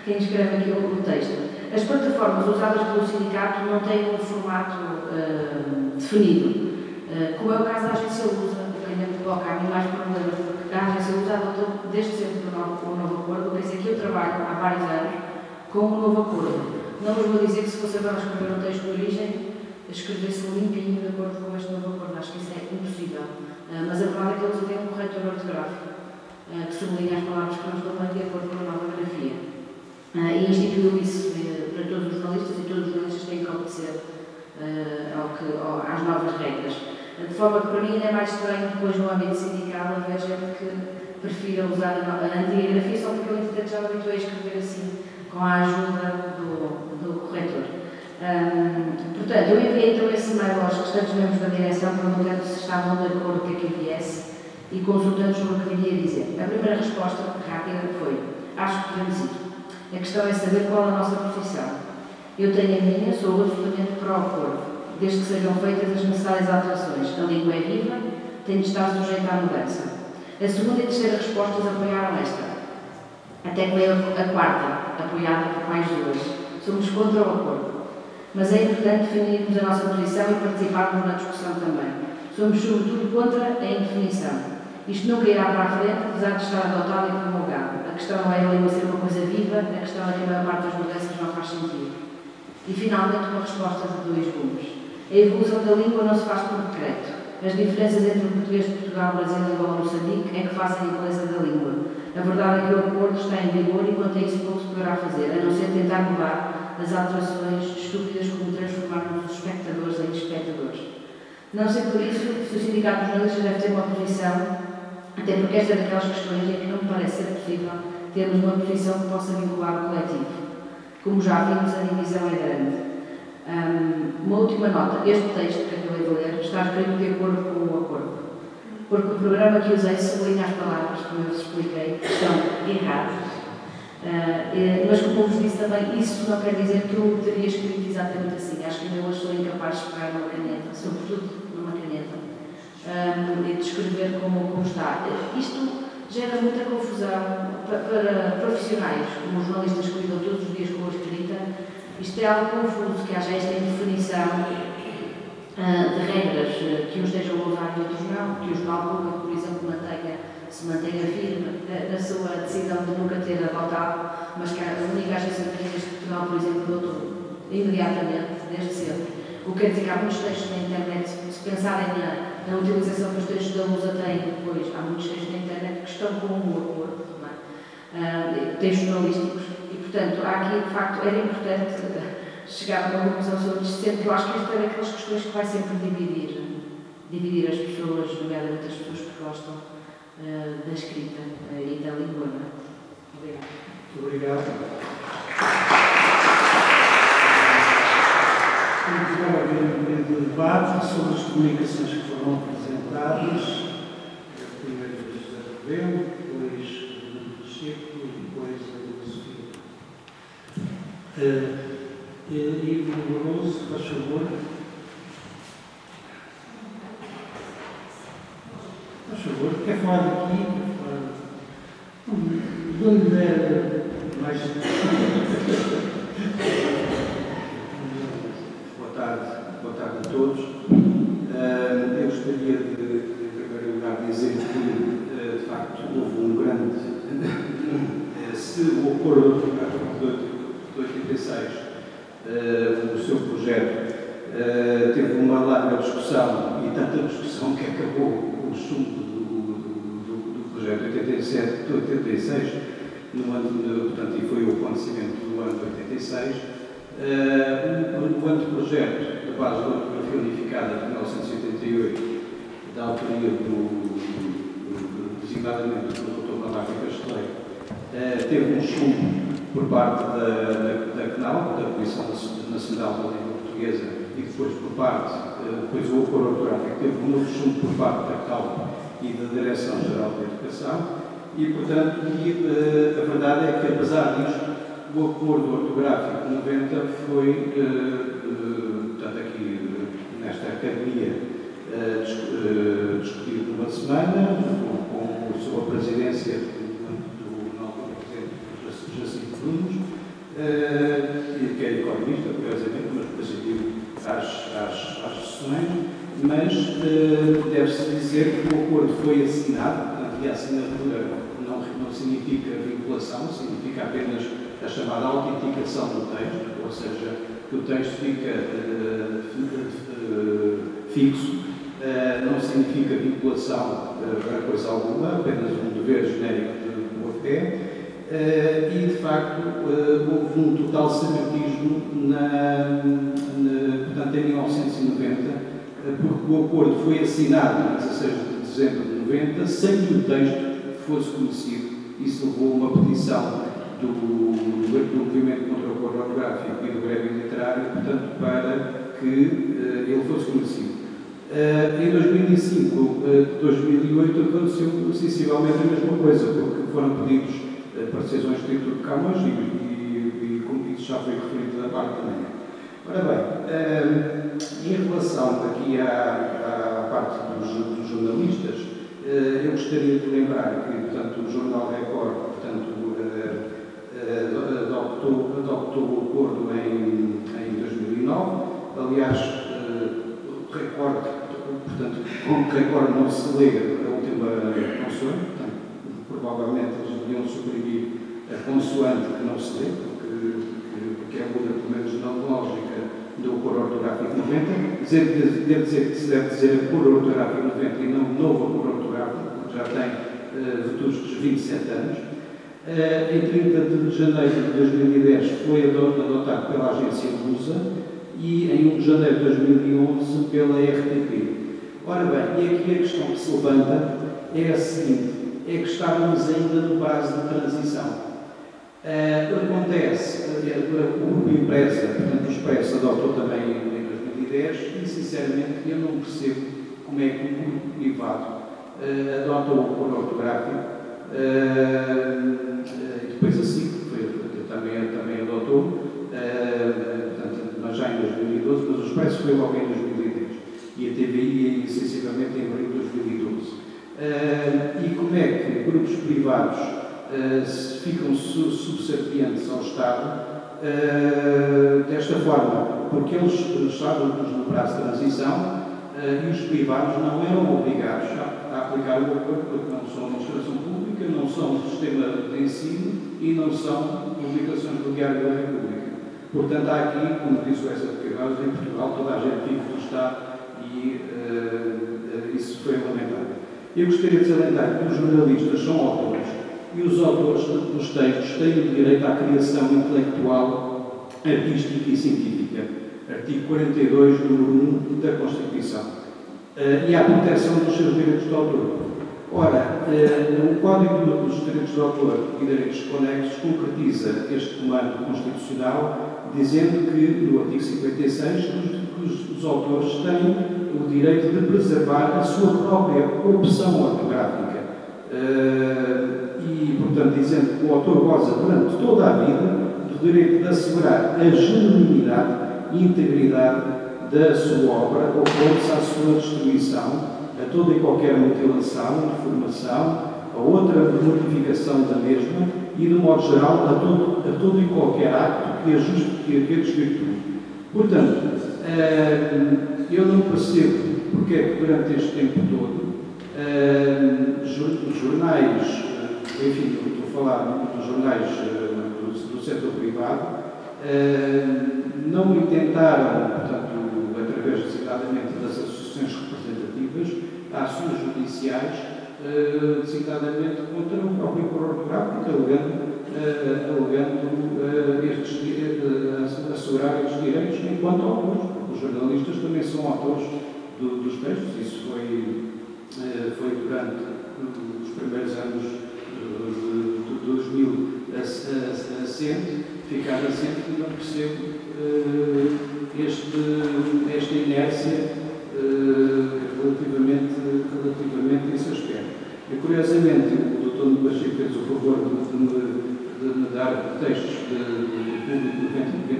Quem escreve aqui o texto. As plataformas usadas pelo sindicato não têm um formato definido. Como é o caso da agência Lusa, que ainda me coloca a mim mais problemas, porque a agência Lusa adotou desde sempre o novo acordo, quer dizer que eu trabalho há vários anos com um novo acordo. Não vos vou dizer que se fosse agora escrever um texto de origem, escrevesse limpinho de acordo com este novo acordo. Acho que isso é impossível. Mas a verdade é que eles têm um corretor ortográfico que sublinha as palavras que não estão bem de acordo com a nova grafia. E instituiu isso para todos os jornalistas e todos os jornalistas têm que obedecer às novas regras. De forma que para mim ainda é mais estranho depois no âmbito sindical haver gente que prefira usar a antiga grafia só porque eu entretanto já me habituei a escrever assim, com a ajuda do corretor. Portanto, eu enviei então esse e-mail aos restantes membros da direção perguntando se estavam de acordo com que viesse e consultando sobre o que viria a dizer. A primeira resposta rápida foi: acho que podemos ir. A questão é saber qual a nossa posição. Eu tenho a minha, sou absolutamente pró-acordo, desde que sejam feitas as necessárias alterações. A língua é viva, tem de estar sujeita à mudança. A segunda e terceira respostas apoiaram esta. Até que veio a quarta, apoiada por mais duas. Somos contra o acordo. Mas é importante definirmos a nossa posição e participarmos na discussão também. Somos, sobretudo, contra a indefinição. Isto nunca irá para a frente, apesar de estar adotado e promulgado. A questão não é a língua ser uma coisa viva, a questão é que a maior parte das mudanças não faz sentido. E, finalmente, uma resposta de dois gumes. A evolução da língua não se faz por decreto. As diferenças entre o português de Portugal, Brasil, Angola e Moçambique é que fazem a beleza da língua. A verdade é que o acordo está em vigor e quanto a isso pouco se poderá fazer, a não ser tentar mudar as alterações estúpidas como transformarmos os espectadores em espectadores. Não sei por isso se o Sindicato dos Jornalistas deve ter uma posição, até porque esta é daquelas questões em que não me parece ser possível termos uma posição que possa vincular o coletivo. Como já vimos, a divisão é grande. Uma última nota. Este texto que acabei de ler está escrito de acordo com o acordo. Porque o programa que usei sublinha as palavras, como eu vos expliquei, que estão erradas. Mas, como eu vos disse também, isso não quer dizer que eu teria escrito exatamente assim. Acho que ainda hoje sou incapaz de pegar numa caneta, sobretudo numa caneta, e de escrever como está. Isto gera muita confusão para profissionais, como os jornalistas que lidam todos os dias com a escrita. Isto é algo confuso, que haja esta indefinição de regras que uns estejam a usar e outros não, que o Jornal Público, por exemplo, se mantenha firme na sua decisão de nunca ter adotado, mas que a única agência de regras de Portugal, por exemplo, adotou imediatamente, desde sempre. O que quer dizer que há muitos textos na internet, se pensarem na utilização que os textos da Lusa têm depois, há muitos textos na internet que estão com um acordo, textos jornalísticos, e portanto, há aqui, de facto, era importante chegar a uma conclusão sobre isto. Sempre, eu acho que isto é daquelas questões que vai sempre dividir as pessoas, nomeadamente as pessoas que gostam da escrita e da língua. Obrigada. Muito obrigado. Vamos agora abrir um momento de debate sobre as comunicações que foram apresentadas. Primeiro a José Rebelo, depois a Pacheco e depois a Sofia. Ivo Barroso, faz favor. Faz favor, quer falar daqui? Quer falar... Dou-lhe mais... Boa tarde a todos. Eu gostaria de, em primeiro lugar, dizer que, de facto, houve um grande... Se o acordo de 86, o seu projeto, teve uma larga discussão, e tanta discussão que acabou o chumbo do projeto 87, de 86, no ano, portanto, e foi o acontecimento do ano de 86. O anteprojeto da base da ortografia unificada de 1988, da autoria designadamente do Dr. Malaco Casteleiro, teve um chumbo por parte da CNAL, da Comissão Nacional da Língua Portuguesa, e depois por parte, depois o acordo ortográfico teve um novo chumbo por parte da CAL e da Direção-Geral da Educação, e, portanto, a verdade é que, apesar disto, o acordo ortográfico 90 foi, portanto, aqui nesta academia, discutido numa semana, sob a presidência do novo presidente Jacinto Brunos, que é economista, curiosamente, mas presidiu às sessões, mas deve-se dizer que o acordo foi assinado, portanto, e a assinatura não significa vinculação, significa apenas a chamada autenticação do texto, ou seja, que o texto fica fixo, não significa vinculação para coisa alguma, apenas um dever genérico de boa-fé, e de facto houve um total sabertismo portanto, em 1990, porque o acordo foi assinado em 16 de dezembro de 90, sem que o texto fosse conhecido. Isso levou a uma petição do movimento contra o acordo ortográfico e do greve literário, portanto, para que ele fosse conhecido. Em 2005, 2008, aconteceu sensivelmente a mesma coisa, porque foram pedidos participações de título de Camões e como isso já foi referido da parte da manhã. Ora bem, em relação aqui à parte dos jornalistas, eu gostaria de lembrar que, portanto, o Jornal Record, portanto, adoptou o acordo em 2009. Aliás, o Record, portanto, como o Record não se lê a última consoante, portanto, provavelmente eles deviam suprimir a consoante que não se lê, porque é muda, pelo menos na lógica do acordo ortográfico 90. Devo dizer que se deve dizer acordo ortográfico 90 e não novo acordo ortográfico, porque já tem vetustos 27 anos. Em 30 de janeiro de 2010 foi adotado pela agência Lusa e em 1 de janeiro de 2011 pela RTP. Ora bem, e aqui a questão que se levanta é a seguinte, é que estávamos ainda no prazo de transição. Acontece, o grupo Impressa, portanto o Expresso adotou também em 2010 e, sinceramente, eu não percebo como é que o grupo privado adota o acordo ortográfico e depois a SIC também adotou, portanto, mas já em 2012, mas o Expresso foi logo em 2010 e a TVI sensivelmente em abril de 2012. E como é que grupos privados ficam subservientes ao Estado desta forma? Porque eles estavam no prazo de transição e os privados não eram obrigados a aplicar o acordo, porque não são administração pública, não são um sistema de ensino e não são publicações do Diário da República. Portanto, há aqui, como disse o Essa de Queiroz, em Portugal toda a gente vive do Estado e isso foi lamentável. Eu gostaria de salientar que os jornalistas são autores e os autores dos textos têm o direito à criação intelectual artística e científica, artigo 42, número 1 da Constituição, e à proteção dos seus direitos de autor. Ora, o Código dos Direitos de Autor e Direitos Conexos concretiza este comando constitucional, dizendo que, no artigo 56, que os autores têm o direito de preservar a sua própria opção ortográfica. E, portanto, dizendo que o autor goza durante toda a vida do direito de assegurar a genuinidade e integridade da sua obra, opondo-se à sua destruição, a toda e qualquer mutilação, deformação, a outra modificação da mesma e, de modo geral, a todo e qualquer acto que a desvirtue. Portanto, eu não percebo porque é que durante este tempo todo os jornais, enfim, estou a falar dos jornais do setor privado, não tentaram, portanto, através, designadamente, das associações representativas, ações judiciais, designadamente contra o próprio coro ortográfico, alegando assegurar estes direitos enquanto autores, porque os jornalistas também são autores dos textos. Isso foi durante os primeiros anos de 2000 ficar assente, e não percebo esta inércia relativamente a esse aspecto. E, curiosamente, o Dr. Nuno Pacheco fez o favor de me dar textos do Público 90-91,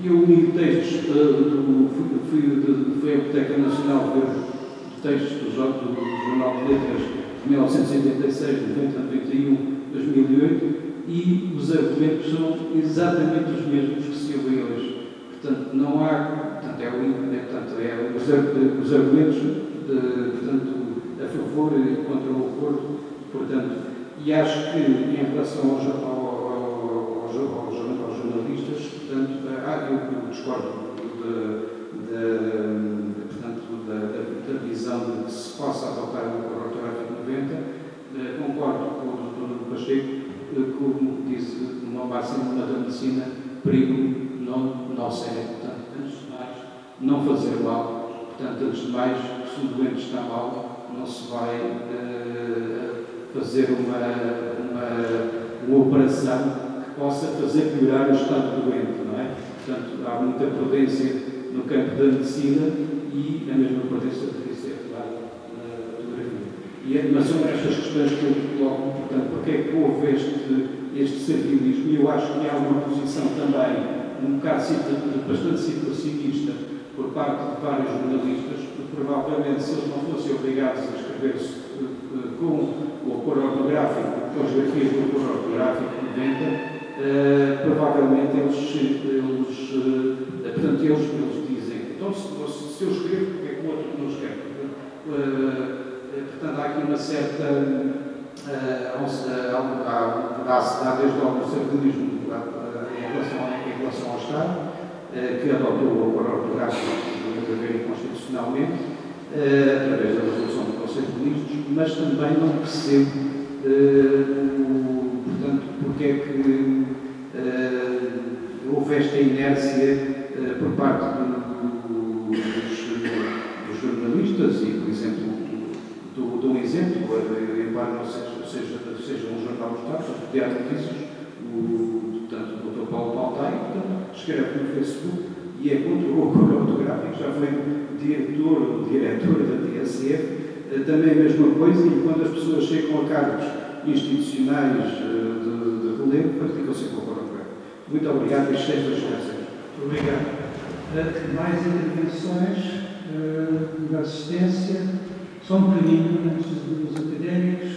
e eu li textos fui à Biblioteca Nacional ver textos do Jornal de Letras de 1986, 90, 91, 2008, e os argumentos são exatamente os mesmos que se ouvem hoje. Portanto, não há... os argumentos a favor e contra o acordo, portanto, e acho que em relação aos jornalistas, portanto, eu discordo da visão de que se possa adotar o acordo ortográfico 90, concordo com o Dr. Nuno Pacheco, como disse uma máxima da medicina, perigo não ser, portanto, antes de mais, não fazer mal. Portanto, antes de mais, se o doente está mal, não se vai fazer uma operação que possa fazer piorar o estado do doente, não é? Portanto, há muita prudência no campo da medicina e a mesma prudência deveria ser aplicada na fotografia. Mas são estas questões que eu coloco, portanto, porque é que houve este servilismo, e eu acho que há uma posição também um bocado bastante situacionista por parte de vários jornalistas, porque provavelmente se eles não fossem obrigados a escrever-se com o acordo ortográfico, com as grafias do acordo ortográfico 90, provavelmente eles dizem, então se eu escrevo, porque é que o outro não escreve? Portanto, há aqui uma certa... há desde logo o servilismo em relação ao Estado, que adotou o acordo ortográfico constitucionalmente, através da resolução do Conselho de Ministros, mas também não percebo, portanto, porque é que houve esta inércia por parte dos jornalistas, e, por exemplo, dou um exemplo, embora não seja um jornal do Estado, o Diário de Notícias, o Dr. Paulo Pautai, escreve no Facebook e é contra o acordo ortográfico, já foi diretor ou diretora da TSF, também a mesma coisa, e quando as pessoas chegam a cargos institucionais de relevo, praticam sempre o acordo ortográfico. Muito obrigado e cheios das graças. Muito obrigado. Mais intervenções da assistência? Só um bocadinho antes dos académicos.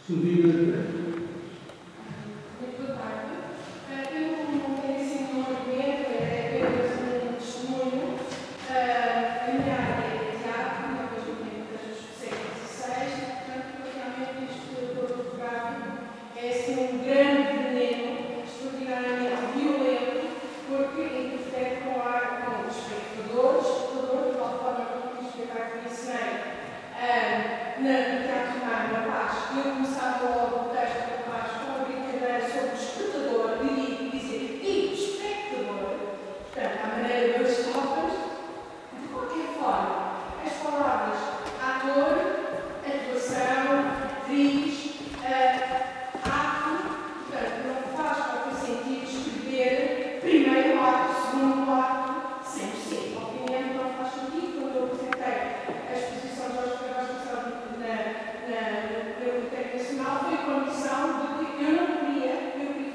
Subir. Muito boa tarde. Eu não tenho assim um argumento, é apenas um testemunho. A minha área é teatro, depois eu tenho textos do século XVI, portanto, realmente este acordo ortográfico é assim um grande veneno, extraordinariamente violento, porque interfere com os espectadores, de tal forma que o espetáculo ensinei no Teatro Mar, na Paz. Eu começava logo o texto da Paz com a brincadeira sobre o espectador, dizer, e espectador, portanto, à maneira das estofas, de qualquer forma, as palavras ator, atuação, atriz, ato, portanto, não faz qualquer sentido escrever primeiro ato, segundo ato, sempre ser. Obviamente não faz sentido. Quando eu apresentei a exposição de Jorge Carvalho na Biblioteca Nacional, foi a condição de que eu queria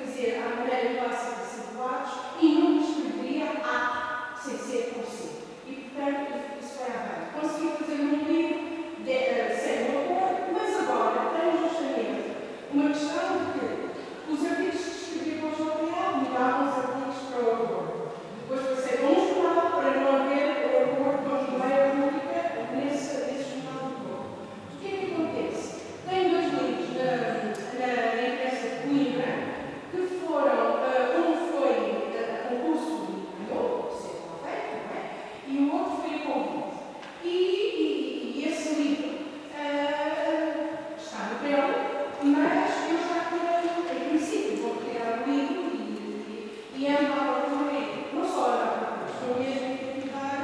fazer à maneira clássica de 5 atos e nunca escreveria ato sem ser com C. E, portanto, isso foi à base. Consegui fazer um livro sem o acordo, mas agora tenho justamente uma questão de que os artigos que escrevi para o jornal mudavam os artigos para o acordo. Depois passei para um jornal para não haver o acordo com a ideia pública nesse jornal de acordo. O que é que acontece? Tenho 2 livros na imprensa de Coimbra que foram, um foi a concurso e ganhou, que seja feito, não é? E o outro foi a convite. E esse livro está no pelo, mas eu já tirei, em princípio, vou tirar o livro e ando à procura, não só ando à procura, estou mesmo a tentar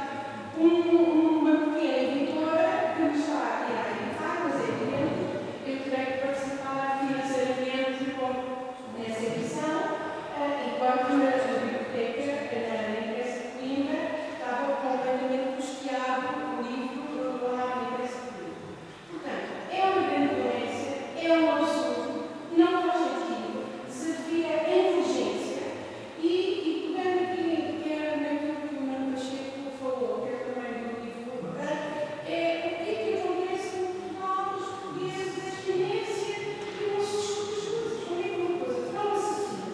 uma pequena editora que me está a tirar a editar, mas é evidente, eu terei que participar financeiramente nessa edição, enquanto na biblioteca, na imprensa de Coimbra, estava completamente custeado o livro lá na imprensa de Coimbra. Portanto, é uma grande doença, é um absurdo, não faz sentido, desafia a inteligência e pegando aqui naquilo que o Nuno Pacheco falou, que é também do livro, é o que é que acontece no Portugal dos portugueses, a experiência e não se discute as coisas. Não é uma coisa, é um assassino,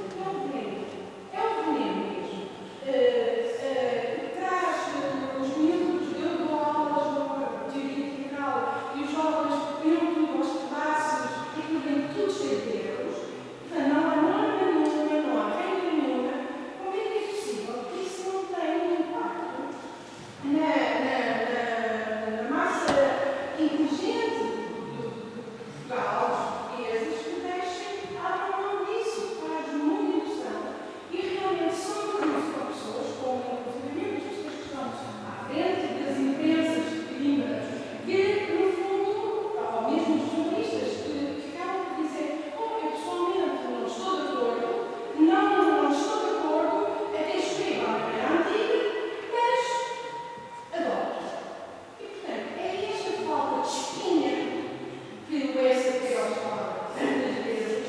é um veneno mesmo. Que traz os miúdos, eu dou aulas de teoria integral e os jovens copiam tudo aos pedaços e que vem tudo cheio de erros. Portanto, não há norma nenhuma, não há regra nenhuma. Como é que é possível que isso não tenha um impacto na massa inteligente de Portugal, dos portugueses, que deixem abrir mão disso, faz muita impressão. E realmente são para pessoas, como inclusive as pessoas que estão à frente das imprensas de Coimbra, que no fundo, ou mesmo os jornalistas, que acabam por dizer: eu pessoalmente não estou de acordo, não estou de acordo, até escrevo à maneira antiga, mas adoro. E portanto, é esta falta de espinha que o STO fala tantas vezes,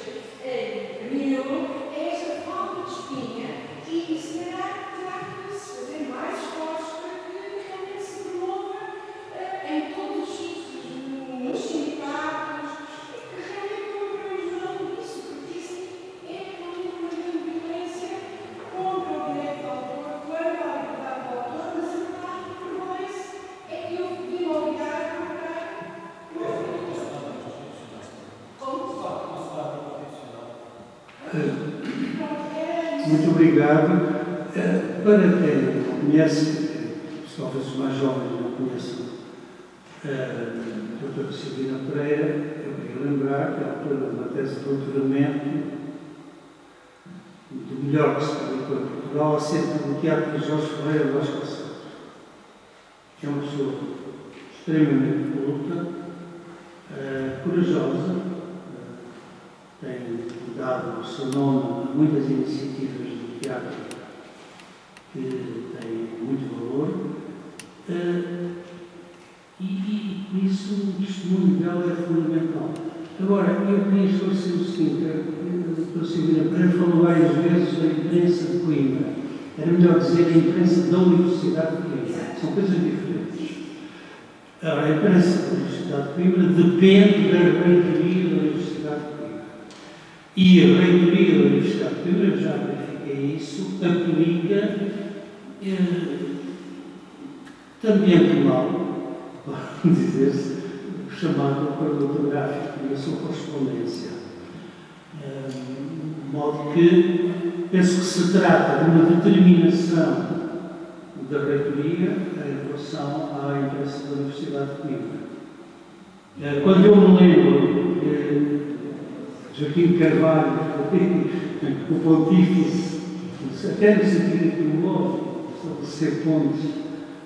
miúdo, é esta falta de espinha e se calhar terá que se fazer mais esforços para que realmente se promova em todos os sítios, nos sindicatos, e que realmente não prejuízo disso, porque isso é realmente uma grande violência contra o direito do autor, contra a liberdade do autor, mas a verdade que prevalece é que eu fui obrigada a comprar uma folha. Como? Muito obrigado. Para quem não conhece, talvez os mais jovens não conheçam, a doutora Silvina Pereira, eu queria lembrar que é autora de uma tese de doutoramento do melhor que se publicou em Portugal acerca do teatro de Jorge Ferreira Vasconcelos. É uma pessoa extremamente culta, corajosa, tem dado o seu nome a muitas iniciativas de teatro que têm muito valor, e por isso o testemunho dela é fundamental. Agora, eu queria esclarecer o seguinte: a doutora Silvina Pereira falou várias vezes da imprensa de Coimbra. Era melhor dizer a imprensa da Universidade de Coimbra. São coisas diferentes. Agora, a imprensa da Universidade de Coimbra depende da reitoria da Universidade de Coimbra. E a reitoria da Universidade de Coimbra, já verifiquei isso, aplica também mal, pode dizer-se, o chamado acordo ortográfico e a sua correspondência. De modo que penso que se trata de uma determinação da reitoria em relação à imprensa da Universidade de Coimbra. Quando eu me lembro Joaquim Carvalho, o pontífice, até no sentido que o houve, estabelecer pontos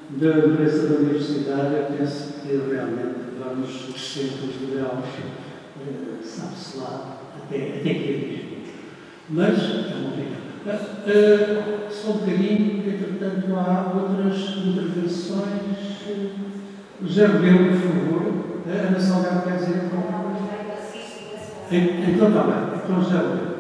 da imprensa da universidade, eu penso que realmente vamos os centros de graus, sabe-se lá, até que é mesmo. Mas, é uma opinião. Só um bocadinho, entretanto, há outras intervenções. José Rebelo, por favor. Ana Salgado quer dizer alguma coisa? Então está bem. Então, José Rebelo.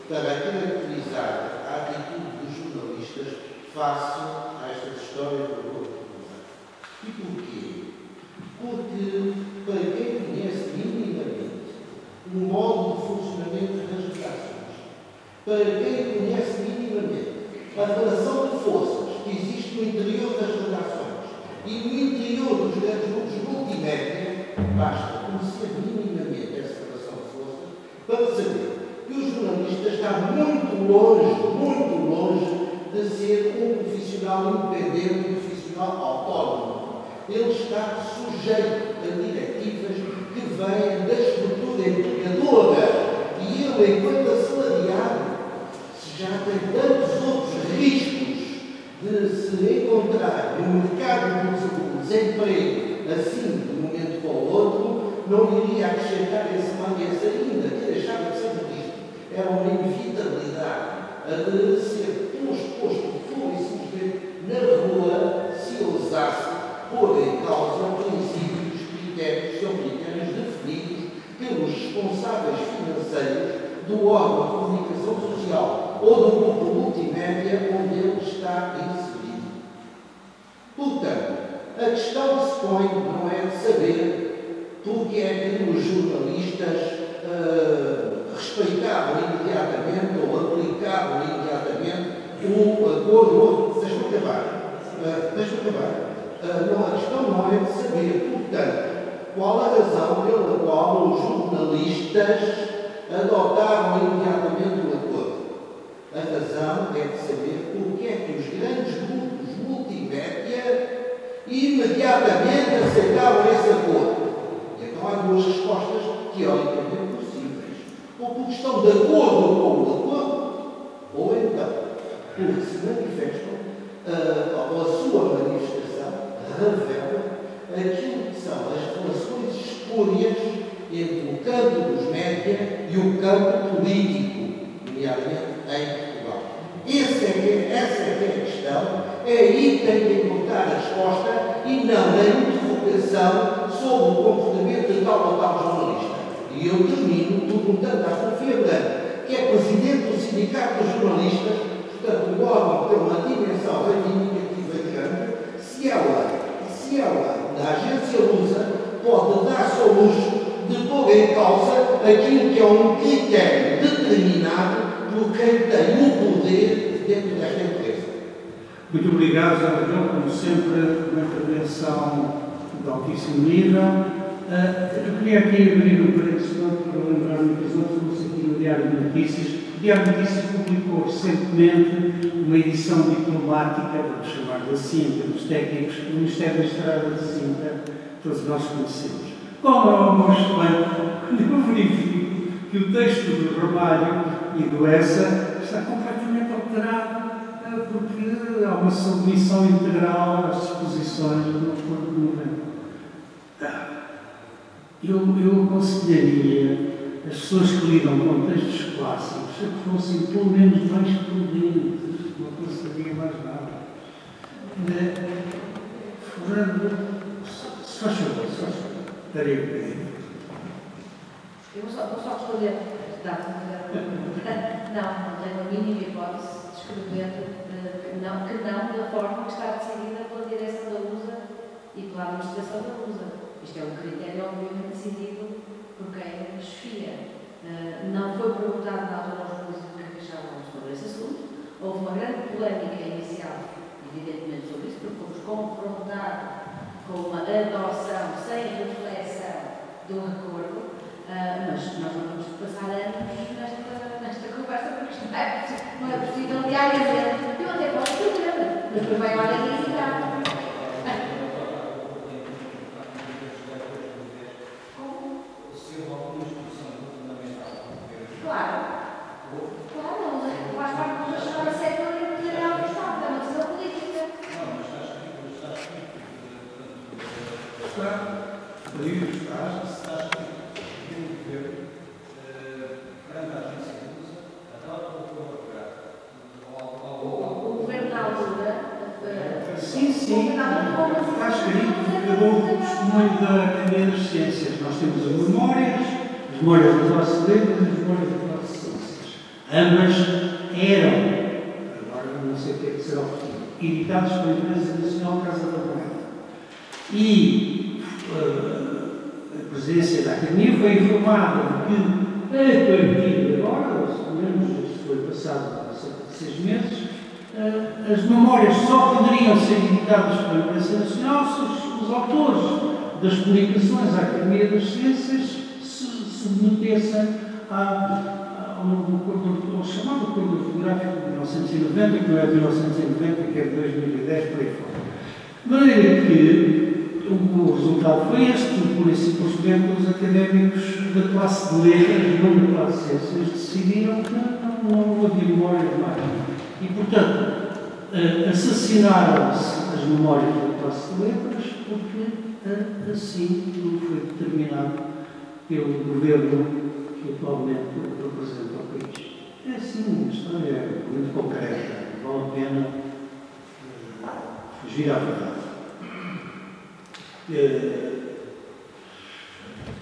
Para caracterizar a atitude dos jornalistas face a estas histórias do Globo de Comunidade. E porquê? Porque, para quem conhece minimamente o modo de funcionamento das redações, para quem conhece minimamente a relação de forças que existe no interior das redações e no interior dos grandes grupos multimédia, basta conhecer minimamente essa relação de forças para saber que o jornalista está muito longe de ser um profissional independente, um profissional autónomo. Ele está sujeito a diretivas que vêm da estrutura empregadora e ele, enquanto assalariado, já tem tantos outros riscos de se encontrar no mercado do desemprego assim de um momento para o outro, não iria acrescentar esse mais ainda, que deixava de ser visto. Era uma inevitabilidade de ser posto pura e simplesmente na rua se ousasse pôr em causa princípios, critérios, são critérios definidos pelos responsáveis financeiros do órgão de comunicação social ou do grupo multimédia onde ele está inserido. Portanto, a questão que se põe não é de saber porque é que os jornalistas respeitavam imediatamente ou aplicavam imediatamente o acordo. Deixa-me acabar. A questão não é de saber, portanto, qual a razão pela qual os jornalistas adotaram imediatamente o acordo. A razão é de saber porque é que os grandes grupos multimédia imediatamente aceitaram esse acordo. E então há duas respostas teoricamente possíveis. Ou porque estão de acordo com o acordo, ou então porque se manifestam, ou a sua manifestação revela aquilo que são as relações espúrias entre o campo dos média e o campo político, nomeadamente em Portugal. Essa é que é a questão, é aí que tem que encontrar a resposta e não na interrogação sobre o comportamento de tal ou tal jornalista. E eu termino perguntando à Sofia Branco, que é presidente do Sindicato dos Jornalistas, portanto, o órgão tem uma dimensão reivindicativa grande, se ela, na agência Lusa, pode dar-se ao luxo de pôr em causa aquilo que é um critério determinado por quem tem o poder dentro desta empresa. Muito obrigado, José Rebelo, como sempre, uma intervenção de altíssimo nível. Eu queria aqui abrir um parênteses para lembrar uma coisa, falou-se aqui no Diário de Notícias. O Diário de Notícias publicou recentemente uma edição diplomática, vamos chamar-lhe assim, em termos técnicos, do Ministério da Estrada de Sintra, todos nós conhecemos. Como é o meu espanto, quando eu verifico que o texto do Ramalho e do Essa está completamente alterado, porque há uma submissão integral às disposições do acordo do governo. Eu aconselharia as pessoas que lidam com textos clássicos a que fossem pelo menos mais prudentes, não aconselharia mais nada. Fernando, se faz favor, daria o pedido. Eu vou só responder. Não tenho a mínima hipótese de escrever que não da forma que está decidida pela direção da USA e pela administração da USA. Isto é um critério, obviamente, decidido por quem desfia. Não foi perguntado na altura aos juízes o que achavam sobre esse assunto. Houve uma grande polémica inicial, evidentemente, sobre isso, porque fomos confrontados com uma adoção sem reflexão do acordo, mas nós não vamos passar anos nesta conversa, porque isto não é possível diariamente. Eu até posso fazer, mas depois vai lá e diz já. Claro. Claro, faz parte de uma chamada séria do General do Estado, é uma decisão política. Está tem que ver perante a agência de uso, a tal O governo na altura. sim, está escrito que eu dou o testemunho da Academia das Ciências. Nós temos as memórias da classe de letras e as memórias da classe de ciências. Ambas eram, agora não sei o que é que será o futuro, editadas pela Empresa Nacional Casa da Moeda. E a presidência da Academia foi informada de que, a partir de agora, isto foi passado há cerca de 6 meses, as memórias só poderiam ser editadas pela Imprensa Nacional se os autores das publicações à Academia das Ciências se submetessem ao chamado Acordo Fotográfico de 1990, que não é de 1990, que é de 2010, por aí fora. De maneira que o resultado foi este, por isso simplesmente os académicos da classe de letras, não da classe de ciências, decidiram que não havia memórias mais. E, portanto, assassinaram-se as memórias da classe de letras porque assim tudo foi determinado pelo governo que atualmente representa o país. É assim, uma história muito concreta, vale a pena fugir à verdade.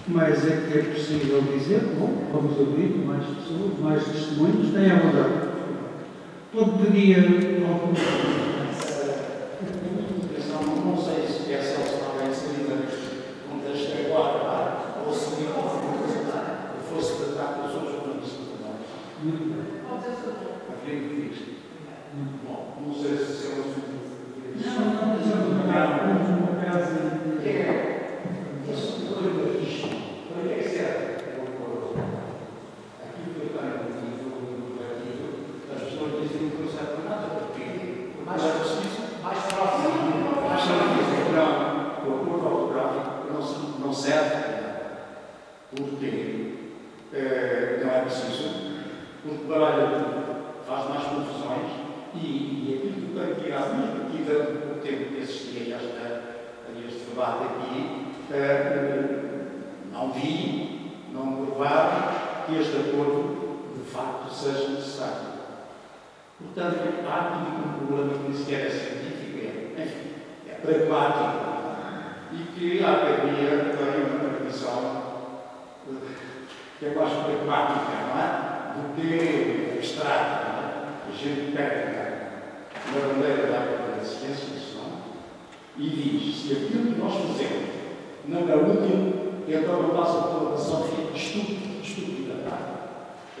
Mas é que é possível dizer, bom, vamos ouvir mais pessoas, mais testemunhos, tenha a verdade. Todo pedia alguma não sei se é Celso também seria um texto agora, ou se fosse tratado pelos outros jornalistas também. muito bem. Havia que dizer. Bom, não sei se Celso. Não, mas é uma casa Isso foi uma ficha. Para que é certo? Aqui foi claro, as pessoas dizem que não serve para nada, porque mais preciso, mais próximo, mais próximo. O acordo ortográfico não serve, porque não é preciso, porque baralha tudo, faz mais confusões e aquilo que eu tenho tirado, mesmo aqui durante o tempo que assisti a este debate aqui, não vi, não provava que este acordo de facto seja necessário. Portanto, há aqui um problema que nem sequer é científico, é pragmático, e que a Academia tem uma tradição que é mais pragmática, não é? Do que abstrata, não é? A gente pega na bandeira da Academia das Ciências, não é? E diz, se aquilo que nós fazemos não é útil, então não passa por uma ação estúpida, não é? É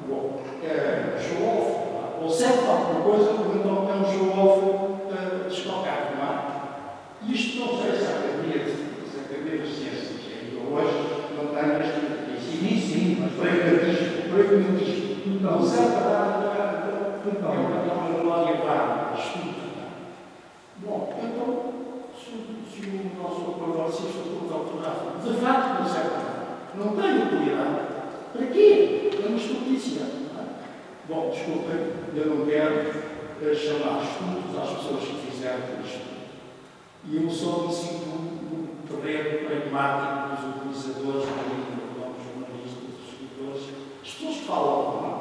bom, show-off, ou serve para alguma coisa, então é um show-off descalcado, não é? E isto não sei se a Academia das Ciências ainda hoje não tem este princípio. Sim, mas pragmatismo. Não serve para uma memória vaga, estudo. Bom, então, se o nosso acordo ortográfico de facto não serve para nada, não tem utilidade, para quê? É uma estupidez. Bom, desculpem, eu não quero chamar estudos às pessoas que fizeram isto. E eu só me sinto no terreno pragmático dos utilizadores, dos jornalistas, dos escritores, as pessoas que falam, não.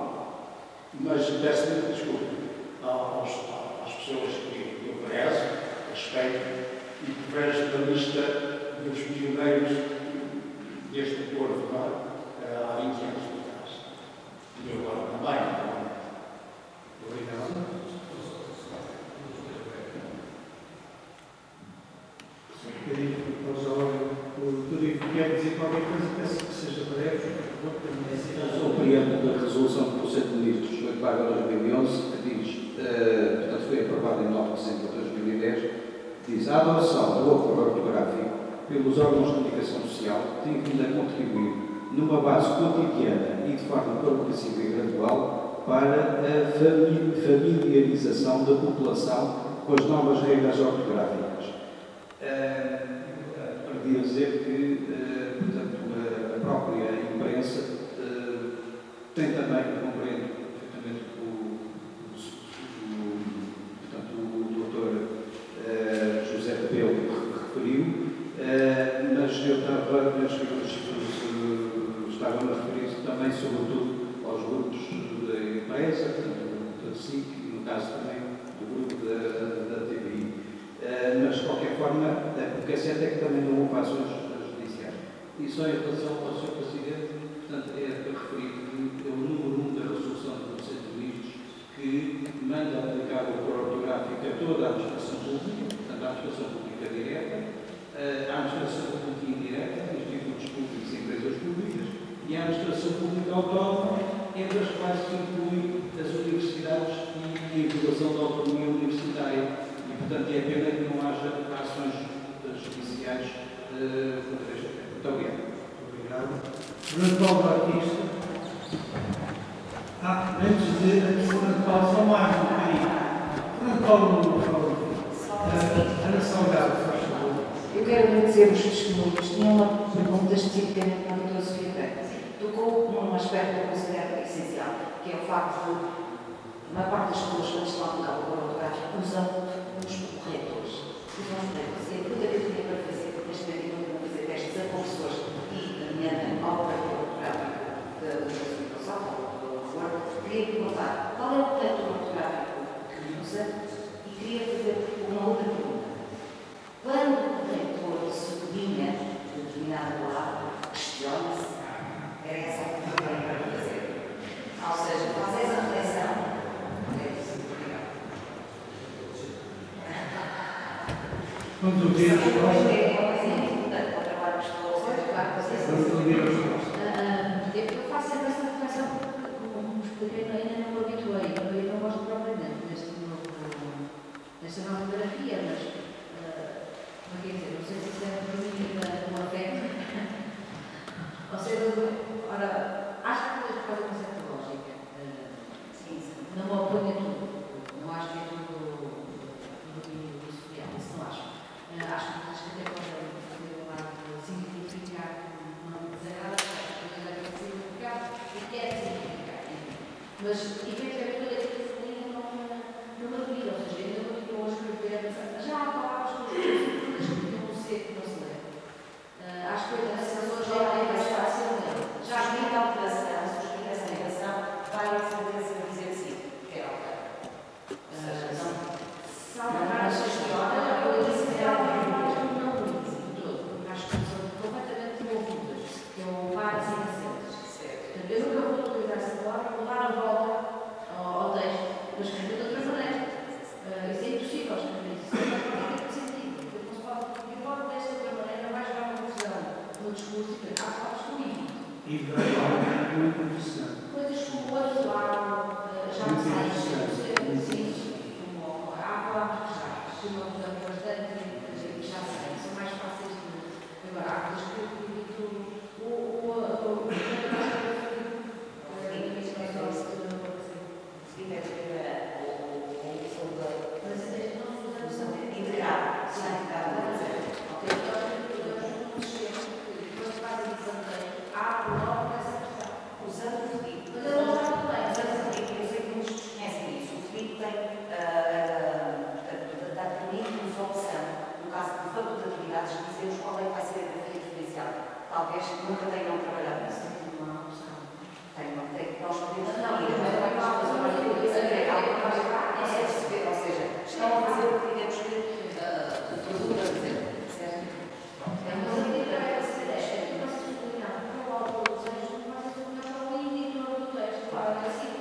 Mas peço-lhe desculpa às pessoas que eu prezo, respeito e que vejo da lista dos pioneiros deste acordo, há 20 anos atrás. E agora também. Obrigado. Quer dizer qualquer coisa, peço que seja breve. Eu compreendo da resolução do Conselho de Ministros 8/2011, que diz, portanto foi aprovada em 9 de dezembro de 2010, diz a adoção do acordo ortográfico pelos órgãos de comunicação social tem vindo a contribuir numa base cotidiana e de forma progressiva e para a familiarização da população com as novas regras ortográficas. Para dizer que, portanto, a própria imprensa tem também, compreendo perfeitamente o doutor José Rebelo que referiu, mas eu estava a referir também, sobretudo, aos grupos da imprensa, portanto, da SIC, e no caso também do grupo da TVI. Mas, de qualquer forma, o que é certo é que também não houve ações judiciais. E só em relação ao Sr. Presidente, portanto, é para referir que é o número 1 da resolução do Conselho de Ministros que manda aplicar o coro ortográfico a toda a administração pública, portanto, a administração pública direta, a administração pública indireta, institutos públicos e empresas públicas, e a administração pública autónoma, entre as quais se inclui as universidades e a implementação da autonomia universitária. E, portanto, é pena que não haja ações judiciais contra este tema. Muito obrigado. Obrigado. Fernando Paulo Batista. Antes de Fernando Paulo, só mais um bocadinho. Fernando Paulo, por favor. Ana Salgado, faz favor. Eu quero agradecer os testemunhos. Tinha uma pergunta especificamente para a doutora Sofia Pereira. Tocou num aspecto que eu considero essencial, que é o facto de a maior parte das pessoas, quando estão a aplicar o coro ortográfico, usam os corretores. Usam os corretores. E a pergunta que eu tinha para fazer, porque neste momento eu vou fazer testes a professores e nomeadamente ao corretor ortográfico da situação, queria perguntar qual é o corretor ortográfico que usa e queria fazer uma outra pergunta. Quando o corretor sublinha determinada palavra, questiona-se, era essa a pergunta que eu queria fazer. Ou seja, faz essa reflexão. Vamos ouvir a resposta. Eu faço sempre essa reflexão porque, como expliquei, ainda não me habituei. Eu não gosto propriamente desta nova grafia, mas quer dizer, não sei se isso é para mim uma fé. Ou seja, ora, acho que por causa de uma certa lógica. Não me oponho a tudo. Não acho que é tudo social, isso não acho. Acho que até pode ter um lado significar, não desagrada, porque deve significar e quer significar. Mas, efetivamente, toda essa disciplina não me admira, ou seja, ainda continuo a escrever, já há palavras que não sei que não se lê. Acho que a pessoa já é mais fácil de ler. Já a minha alteração, se eu essa ligação, vai dizer sim, que é ok. Salvo essa história, eu disse que ela não disse todo, acho que são completamente envolvidas, que é o par sem acento. Eu nunca vou utilizar essa palavra, vou dar a volta ao texto, mas escrever de outra maneira. Isso é impossível escrever isso. Não tem sentido. Eu posso falar desta outra maneira, mais vai uma confusão no discurso e há palavras comigo. E vai muito interessante. Coisas como o atual, já me sei, como há palavras que não usamos bastante e já sei, são mais fáceis de. Agora, há coisas que eu digo talvez nunca tenham trabalhado nisso. Nós podemos perceber, ou seja, estão a fazer o que digamos que o produto a dizer. Certo? É uma ideia que se deixa. É que nós sublinhamos para o autor dos anos, mas é sublinhar para o indicador do texto. Claro, é assim.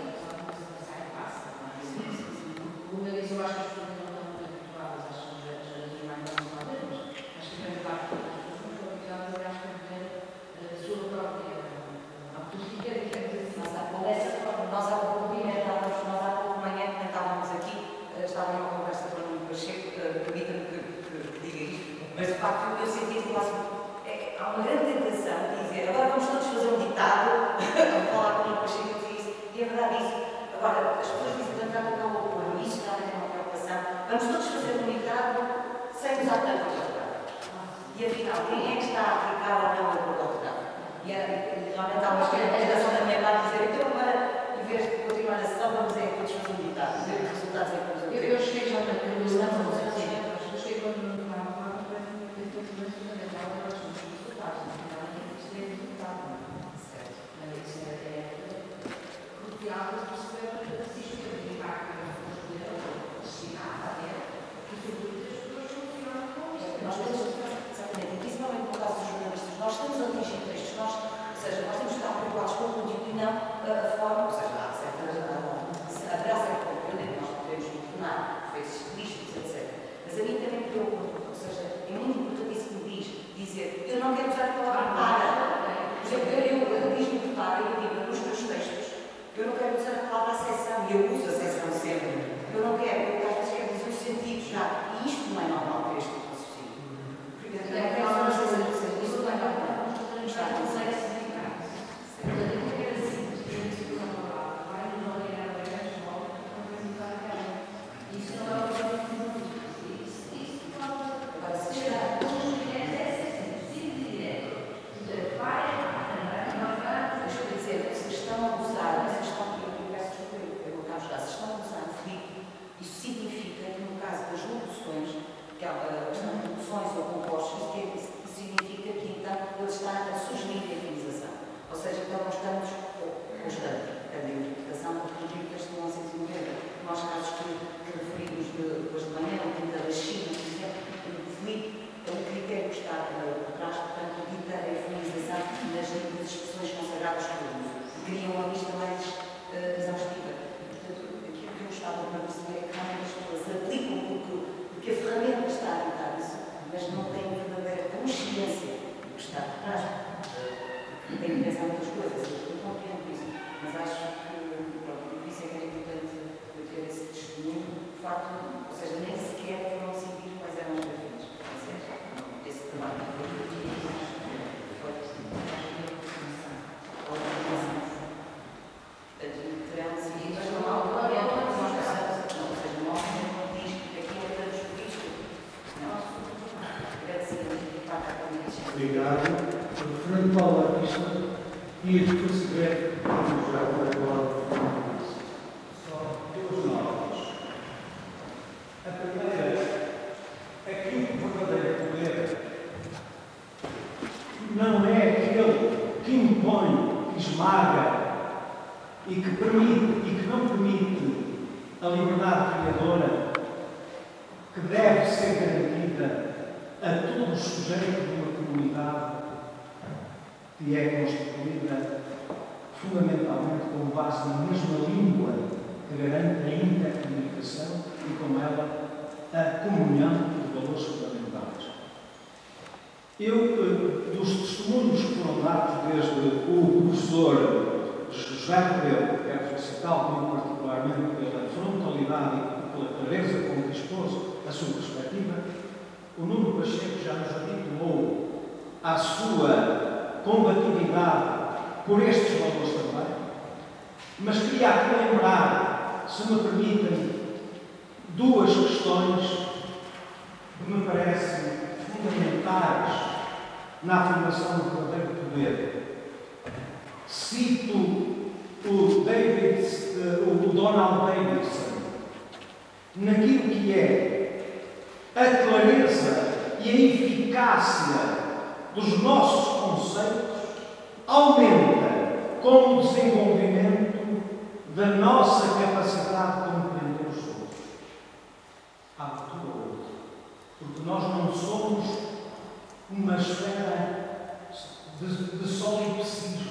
Sai fácil. Como eu disse, eu acho que as pessoas não estão muito habituadas às gerações mais novas, mas acho que grande parte das pessoas estão habituadas a a sua própria autoestima, dessa forma. Nós há pouco de manhã comentávamos aqui, estava numa conversa com o Pacheco, permita-me que diga isto, mas de facto eu senti que há uma grande tentação de dizer agora vamos todos fazer um ditado, a falar com o Pacheco e dizer isso, e a verdade Agora, as pessoas dizem que não é o apoio, isso realmente é uma preocupação. Vamos todos fazer comunidade sem usar tanto o autografo. E afinal, quem é que está a aplicar ou não o autografo? E realmente há uma geração da minha parte dizer, então agora, em vez de continuar a sessão, vamos todos fazer comunidade, dizer os resultados é que vamos obter. Eu cheguei já para que estamos a fazer assim. Eu cheguei quando não tomava uma completamente fundamental em relação aos resultados. Afinal, isto é resultado. Certo. Isso é crucial para perceber se isto tem um impacto na sociedade, e sobretudo as pessoas funcionam com isto. Nós temos, exatamente, principalmente por causa dos jornalistas, nós estamos a atingir textos, ou seja, nós temos que estar preocupados com o conteúdo e não a forma, ou seja, haverá certo compreender que nós podemos tornar feitos turísticos, etc. Mas a mim também me preocupa, ou seja, é muito importante isso que me dizer, eu não quero usar a palavra para. Por exemplo, eu diz-me para, eu digo nos meus textos, eu não quero usar a palavra acessão, e eu uso a acessão sempre. Eu não quero, porque às vezes quero dizer o sentido já, e isto não é normal para este tipo de raciocínio. Porque eu não quero usar a acessão, isso não é normal. Está a dizer. Por estes valores também, mas queria aqui lembrar, se me permitem, duas questões que me parecem fundamentais na afirmação do verdadeiro poder. Cito o Donald Davidson naquilo que é a clareza e a eficácia dos nossos conceitos aumenta com o desenvolvimento da nossa capacidade de compreender os outros. Há tudo outro. Porque nós não somos uma esfera de solipsismo.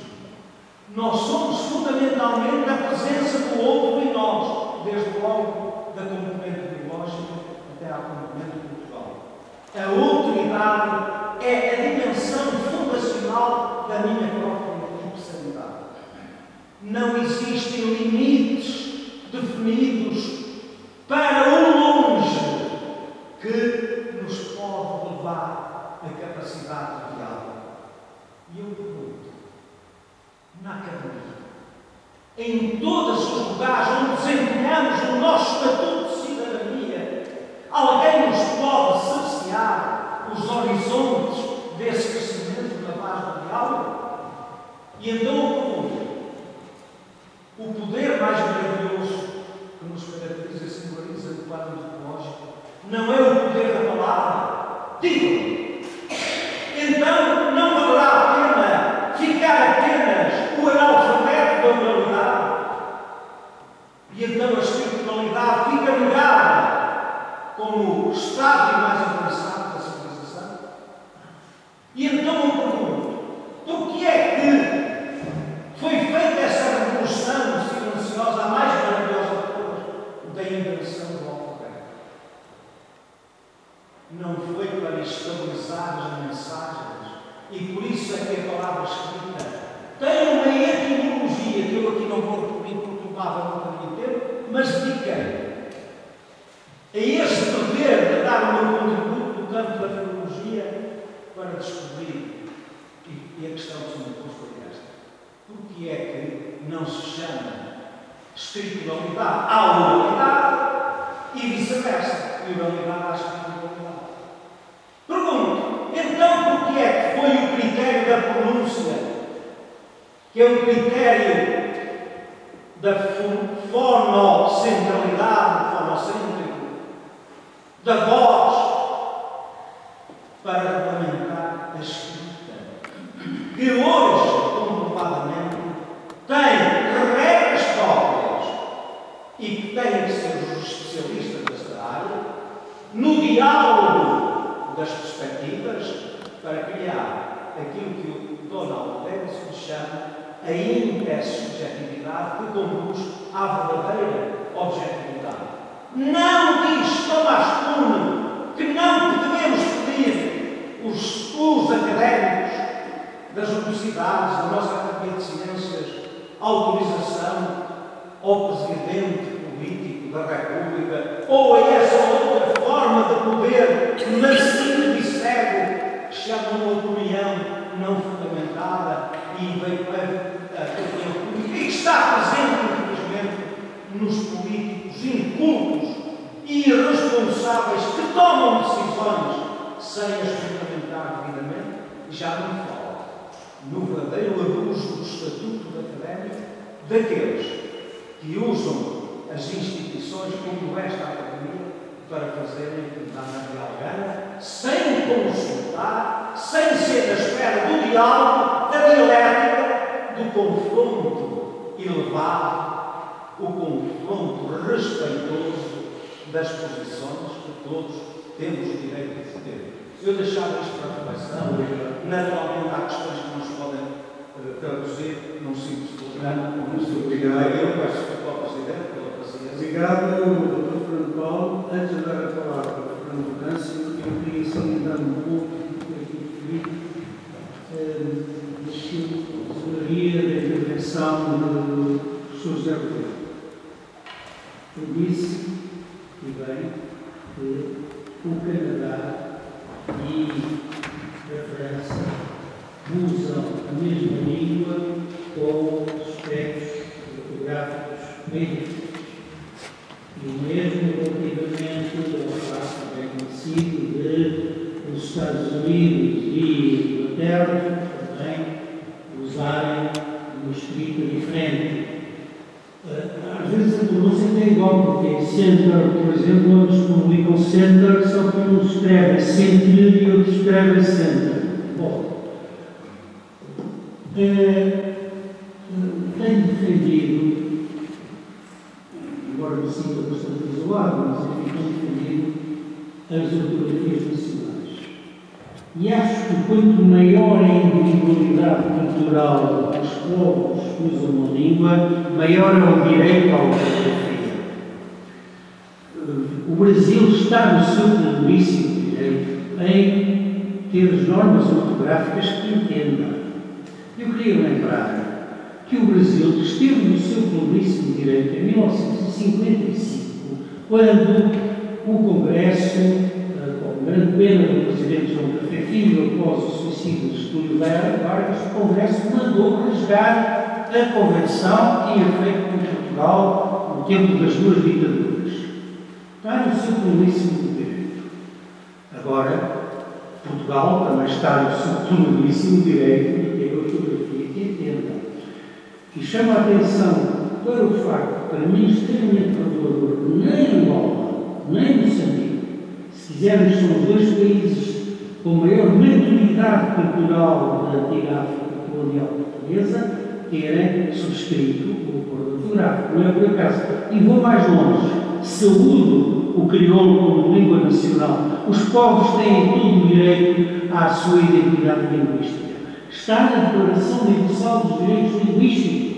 Nós somos fundamentalmente a presença do outro em nós, desde logo da componente biológica até à componente cultural. A outra é a dimensão fundacional da minha própria universalidade. Não existem limites definidos para o longe que nos pode levar a capacidade de diálogo. E eu pergunto, na academia, em todos os lugares onde desempenhamos o nosso estatuto de cidadania, alguém nos pode cercear os horizontes desse crescimento da paz do diálogo? E então eu pergunto, o poder mais maravilhoso que nos caracteriza e simboliza do plano antropológico não é o poder da palavra? Digam! Então não valerá a pena ficar apenas o analfabeto da oralidade? E então a espiritualidade fica ligada como o estádio mais avançado da civilização? E então eu pergunto, por que é que foi feita essa revolução silenciosa, a mais maravilhosa de todas, da invenção do alfabeto? Não foi para estabilizar as mensagens, e por isso é que a palavra escrita tem uma etimologia que eu aqui não vou repetir porque tomava muito tempo, mas dediquei a esse poder de dar o meu contributo no campo da filologia para descobrir, e a questão que se me pôs foi esta: por que é que não se chama espiritualidade à oralidade e vice-versa, e oralidade à espiritualidade? Pergunto, então por que é que foi o critério da pronúncia, que é o critério da fonocentralidade, fonocêntrico, da voz, para regulamentar a escrita, que hoje, comprovadamente, tem regras próprias e que têm que ser os especialistas desta área, no diálogo das perspectivas, para criar aquilo que o Donald Davidson chama a intersubjetividade que conduz à verdadeira objetividade. Não diz Thomas Kuhn que não devemos pedir os académicos das universidades, da nossa Academia de Ciências, autorização ao presidente político da República ou a essa outra forma de poder macio e cego que chamam uma opinião não fundamentada e veio a opinião pública e que está presente, infelizmente, nos políticos incultos e irresponsáveis que tomam decisões sem as fundamentar devidamente? Já não falo no verdadeiro abuso do estatuto académico daqueles que usam as instituições como esta Academia para fazerem o que dá na real gana, sem consultar, sem ser da esfera do diálogo, da dialética, do confronto elevado, o confronto respeitoso das posições que todos temos o direito de ter. Eu deixava isto para reflexão. Naturalmente há questões que não se podem traduzir num simples programa. Muito obrigado. Eu peço desculpa ao Presidente pela paciência. Obrigado, Dr. Fernando Paulo. Antes de dar a palavra ao Fernando Venâncio, eu queria salientar um pouco a teoria da intervenção do professor José Rodrigues. Ele disse, e bem, que o Canadá e a França usam a mesma língua com aspectos ortográficos médicos. E mesmo relativamente ao facto bem conhecido de os Estados Unidos e Inglaterra também usarem uma escrita diferente. Às vezes a pronúncia é igual, porque center, por exemplo, eles publicam center, só que um escreve center e outro escreve center. Bom, tenho defendido, embora me sinta bastante isolado, mas enfim, tenho defendido as ortografias nacionais. E acho que quanto maior é a individualidade cultural dos povos que usam uma língua, maior é o direito à ortografia. O Brasil está no seu pleníssimo direito em ter as normas ortográficas que entenda. Eu queria lembrar que o Brasil esteve no seu pleníssimo direito em 1955, quando o Congresso, com grande pena do Presidente João Café Filho, após o suicídio de Getúlio Vargas, o Congresso mandou rasgar a Convenção tinha feito com Portugal no tempo das duas ditaduras. Está no seu pleníssimo direito. Agora, Portugal também está no seu pleníssimo direito de ter ortografia que entenda. E chama a atenção para o facto, para mim, extremamente revelador, que nem Angola, nem Moçambique, se quisermos, são os dois países com maior maturidade cultural da antiga África colonial portuguesa, terem subscrito o acordo ortográfico. Não é por acaso. E vou mais longe. Saúdo o crioulo como língua nacional. Os povos têm todo o direito à sua identidade linguística. Está na Declaração Universal dos Direitos Linguísticos.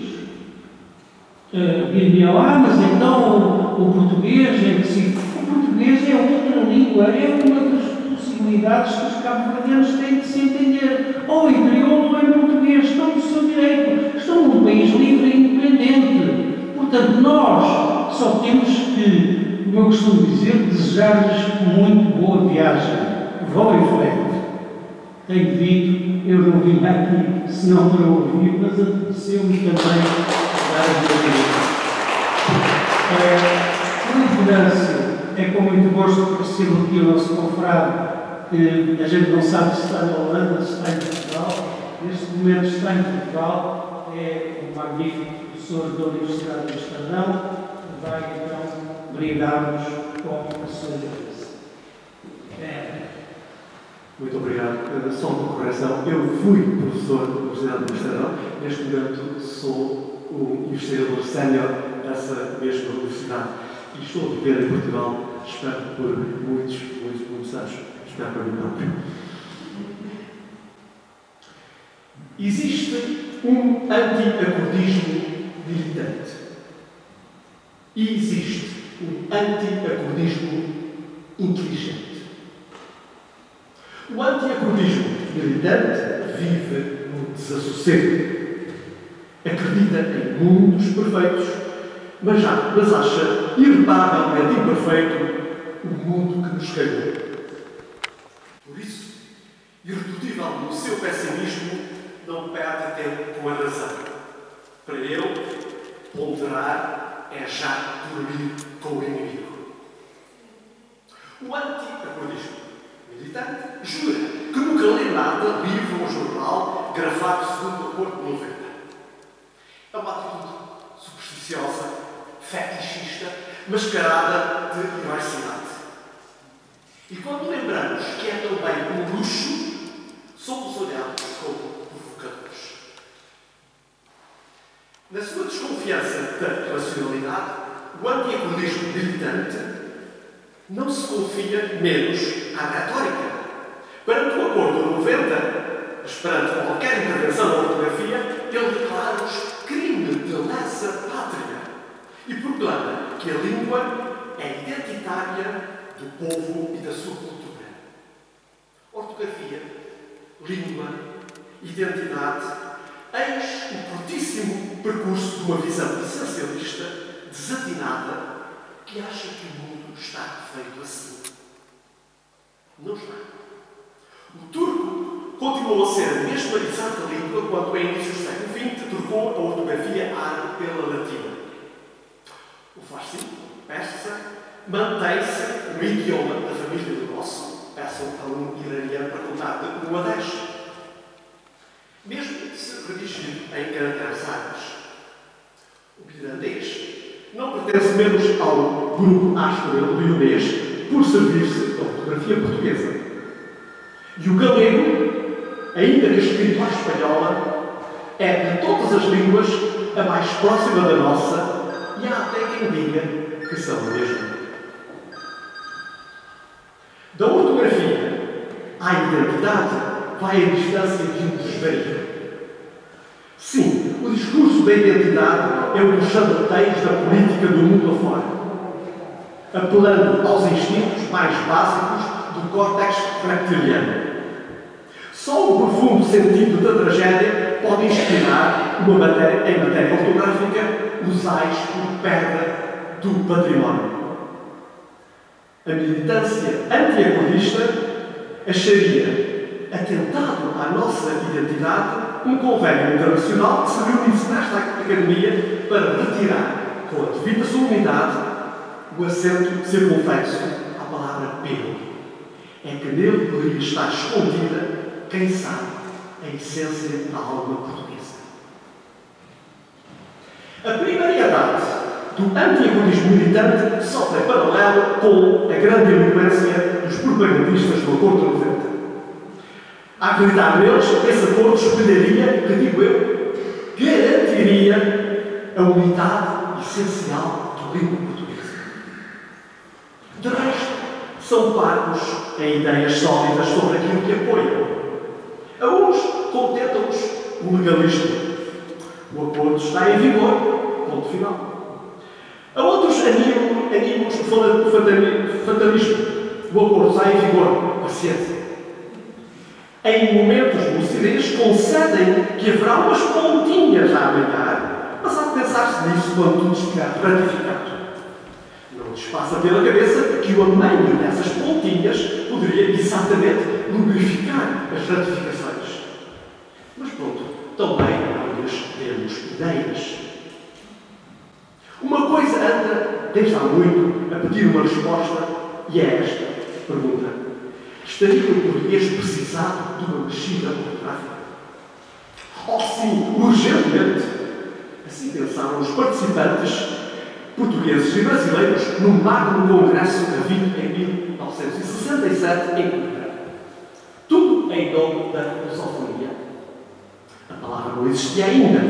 Dir-me, mas então o português é que se... O português é outra língua, é uma das possibilidades que os cabo-verdianos têm de se entender. Ou em crioulo ou em português, estão no seu direito, estão num país livre e independente. Portanto, nós só temos que, como eu costumo dizer, desejar-lhes muito boa viagem. Vão em frente. Tenho dito, eu não vim aqui senão para ouvir, mas apeteceu-me também dar a minha é com muito gosto que recebo aqui o nosso confrade, que a gente não sabe se está na Holanda, se está em Portugal. Neste momento está em Portugal, é um magnífico professor da Universidade de Amsterdão, que vai então brindar-nos com a sua presença. Muito obrigado. Só uma correção. Eu fui professor da Universidade de Amsterdão. Neste momento sou o investigador sénior dessa mesma universidade. E estou a viver em Portugal, espero por muitos anos. Espero para mim próprio. Existe um anti-acordismo militante. E existe um anti-acordismo inteligente. O anti-acordismo militante vive no desassossego. Acredita em mundos perfeitos, mas acha irreparavelmente imperfeito o mundo que nos calhou. Por isso, irredutível no seu pessimismo, não perde tempo com a razão. Para ele, ponderar é já dormir com o inimigo. O anti-acordismo militante jura que nunca lê nada, livro ou jornal, gravado segundo o acordo de 90. É uma atitude supersticiosa, fetichista, mascarada de heroicidade. E quando lembramos que é também um luxo, somos olhados como provocadores. Na sua desconfiança da racionalidade, o anti-acordismo militante não se confia menos à retórica. Perante o acordo de 90, esperando qualquer intervenção na ortografia, ele declara-os crime de lesa pátria e proclama que a língua é identitária do povo e da sua cultura. Ortografia, língua, identidade, eis o curtíssimo percurso de uma visão essencialista, desatinada, que acha que o mundo está feito assim. Não está. O turco continuou a ser a mesma exata língua quando, em início do século XX, trocou a ortografia árabe pela latina. O farsi, persa, mantém-se o idioma da família do nosso. Peçam a um iraniano para contar de 1 a 10. Mesmo se redigido em caracteres árabes. O mirandês não pertence menos ao grupo astro-leonês por servir-se da ortografia portuguesa. E o galego, ainda que escrito à espanhola, é de todas as línguas a mais próxima da nossa e há até quem diga que são a mesma. Da ortografia à identidade vai a distância de um desvario. Sim, o discurso da identidade é um dos charlatães da política do mundo afora, apelando aos instintos mais básicos do córtex reptiliano. Só o profundo sentido da tragédia pode inspirar em matéria ortográfica os ais por perda do património. A militância anti-acordista acharia atentado à nossa identidade um convênio internacional que se reunisse nesta academia para retirar, com a devida solenidade, o acento circunflexo à palavra pelo. É que nele poderia estar escondida, quem sabe, a essência da alma portuguesa. A primariedade do anti-agonismo militante sofre paralelo com a grande eloquência dos propagandistas do Acordo de 90. A acreditar neles, esse acordo espelharia, que digo eu, garantiria a unidade essencial da língua portuguesa. De resto, são parcos em ideias sólidas sobre aquilo que apoiam. A uns contentam-os o legalismo. O acordo está em vigor, ponto final. A outros animam-os o fatalismo. O acordo está em vigor, paciência. Em momentos de lucidez, concedem que haverá umas pontinhas a amanhar, mas há de pensar-se nisso quando tudo estiver ratificado. Não lhes passa pela cabeça que o amanho dessas pontinhas poderia exatamente lubrificar as ratificações. Mas pronto, também nós temos ideias. Uma coisa anda, desde há muito, a pedir uma resposta, e é esta pergunta. Estaria o português precisado de uma mexida ortográfica? Oh sim, urgentemente! Assim pensaram os participantes portugueses e brasileiros no Magno Congresso da Vida em 1967 em Coimbra. Tudo em nome da lusofonia. A palavra não existia ainda,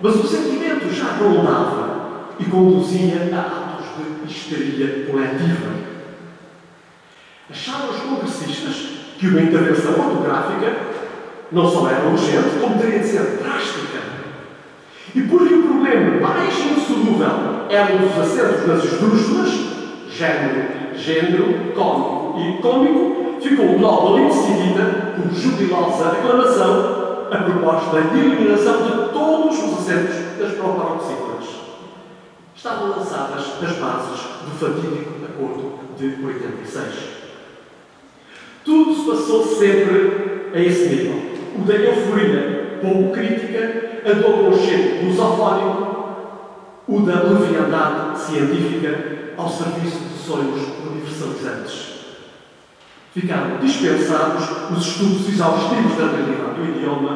mas o sentimento já rondava e conduzia a atos de histeria coletiva. Acharam os congressistas que uma intervenção ortográfica não só era urgente, como teria de ser drástica. E porque o problema mais insolúvel era um dos acentos nas esdrúxulas, género, cômico e cômico, ficou logo ali decidida, por jubilosa aclamação, a proposta de eliminação de todos os acentos das proparoxítonas. Estavam lançadas as bases do fatídico acordo de 86. Tudo se passou sempre a esse nível. O da euforia pouco crítica, a do aconchego lusofónico, o da leviandade científica ao serviço de sonhos universalizantes. Ficaram dispensados os estudos exaustivos da realidade do idioma,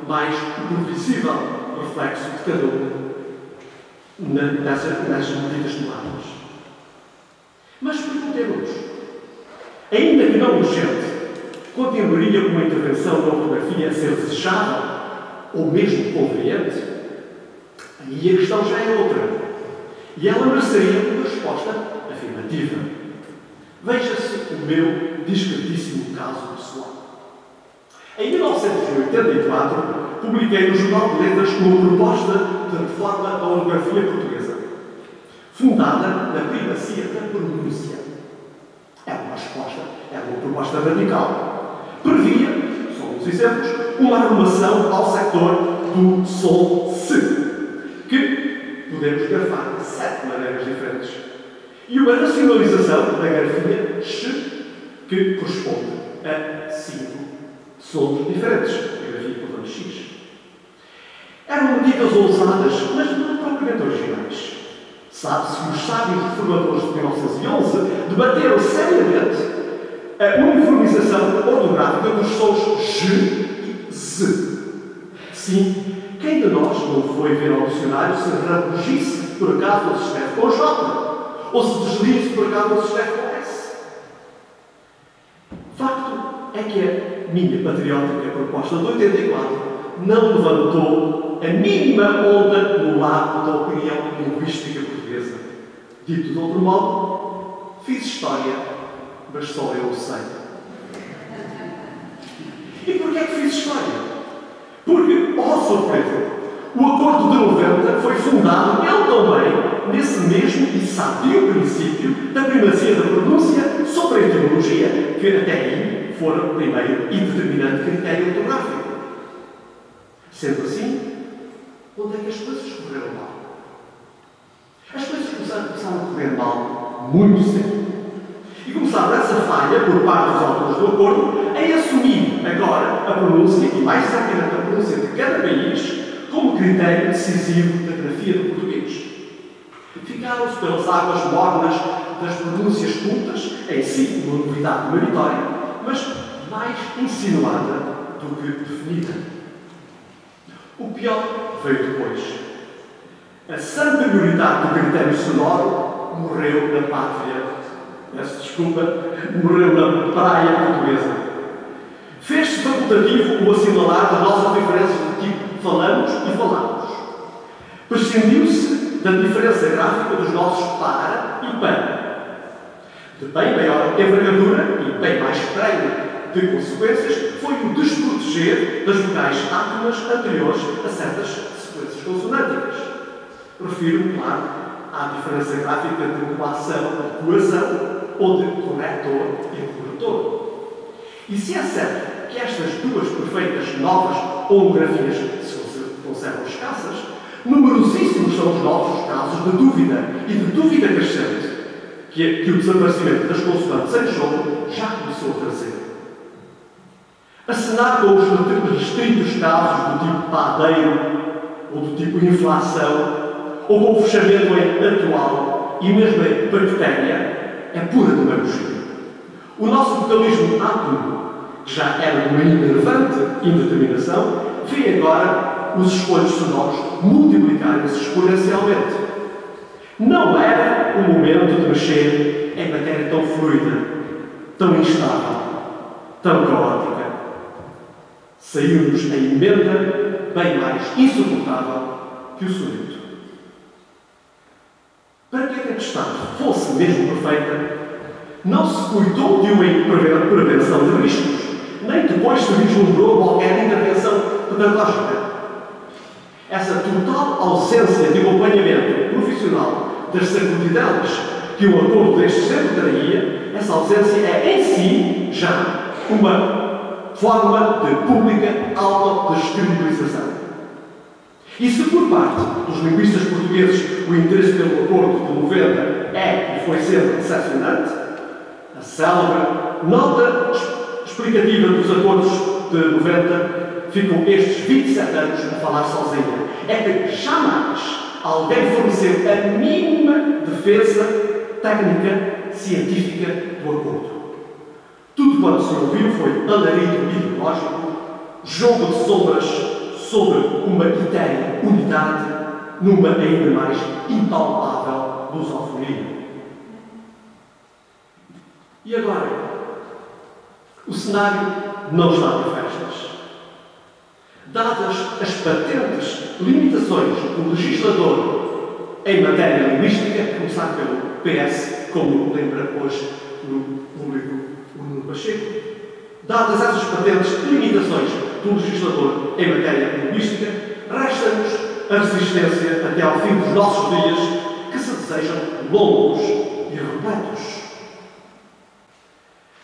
mais o previsível reflexo de cada um nessas medidas tomadas. Mas perguntemos, ainda que não urgente, continuaria uma intervenção na ortografia a ser desejável ou mesmo conveniente? Aí a questão já é outra. E ela mereceria uma resposta afirmativa. Veja-se o meu discretíssimo caso pessoal. Em 1984, publiquei no Jornal de Letras uma proposta de reforma da ortografia portuguesa, fundada na primacia da pronúncia. Era uma resposta, era uma proposta radical. Previa, só uns exemplos, uma arrumação ao sector do som se, que podemos grafar de 7 maneiras diferentes. E uma racionalização da grafia x, que corresponde a 5 sons diferentes. A grafia por x. Eram medidas ousadas, mas não propriamente originais. Sabe-se que os sábios reformadores de 1911 debateram seriamente a uniformização ortográfica dos sons G e Z. Sim, quem de nós não foi ver ao dicionário se rabugisse por acaso se escreve com J, ou se deslize por acaso se escreve com S. Facto é que a minha patriótica proposta de 84 não levantou a mínima onda no lado da opinião linguística portuguesa. Dito de outro modo, fiz história, mas só eu o sei. E porquê é que fiz história? Porque, oh surpresa, o Acordo de 90 foi fundado, ele também, nesse mesmo e sábio princípio da primazia da pronúncia sobre a etimologia, que até aí fora o primeiro e determinante critério ortográfico. Sendo assim, onde é que as coisas correram mal? As coisas começaram a correr mal muito cedo. E começaram essa falha, por parte dos autores do acordo, é assumir agora a pronúncia, e mais exatamente a pronúncia de cada país, como critério decisivo da grafia do português. Ficaram-se pelas águas mornas das pronúncias cultas, em si uma novidade meritória, mas mais insinuada do que definida. O pior veio depois. A sã prioridade do critério sonoro morreu na pátria. Peço desculpa, morreu na praia portuguesa. Fez-se facultativo o assinalar das nossas diferenças de tipo falamos e falamos. Prescindiu-se da diferença gráfica dos nossos para e pan. De bem maior envergadura e bem mais estranho de consequências foi o desproteger das vogais átomas anteriores a certas sequências consonânticas. Refiro-me, claro, à diferença gráfica de coação ou de corretor e corretor. E se é certo que estas duas perfeitas novas homografias se conservam escassas, numerosíssimos são os novos casos de dúvida e de dúvida crescente que o desaparecimento das consoantes em jogo já começou a trazer. Acenar com os restritos casos do tipo padeiro ou do tipo inflação ou com o fechamento em atual e mesmo em bactéria é pura demagogia. O nosso vocalismo átomo, que já era de uma enervante indeterminação, vê agora os escolhos sonoros multiplicarem-se exponencialmente. Não era o momento de mexer em matéria tão fluida, tão instável, tão caótica. Saiu-nos a emenda bem mais insuportável que o soneto. Para que a tempestade fosse mesmo perfeita, não se cuidou de uma prevenção de riscos, nem depois se vislumbrou qualquer intervenção pedagógica. Essa total ausência de acompanhamento profissional das sacudidades que o acordo deste sempre traria, essa ausência é em si já uma forma de pública autodescredibilização. E se por parte dos linguistas portugueses o interesse pelo acordo de 90 é e foi sempre decepcionante, a célebre nota explicativa dos acordos de 90 ficam estes 27 anos a falar sozinha. É que jamais alguém forneceu a mínima defesa técnica científica do acordo. Tudo quanto se ouviu foi alarido ideológico, jogo de sombras sobre uma etérea unidade numa ainda mais impalpável lusofonia. E agora? O cenário não está de festas. Dadas as patentes limitações do legislador em matéria linguística, a começar pelo PS, como lembra hoje no público o Nuno Pacheco, dadas essas patentes limitações do legislador em matéria linguística, resta-nos a resistência até ao fim dos nossos dias, que se desejam longos e repletos.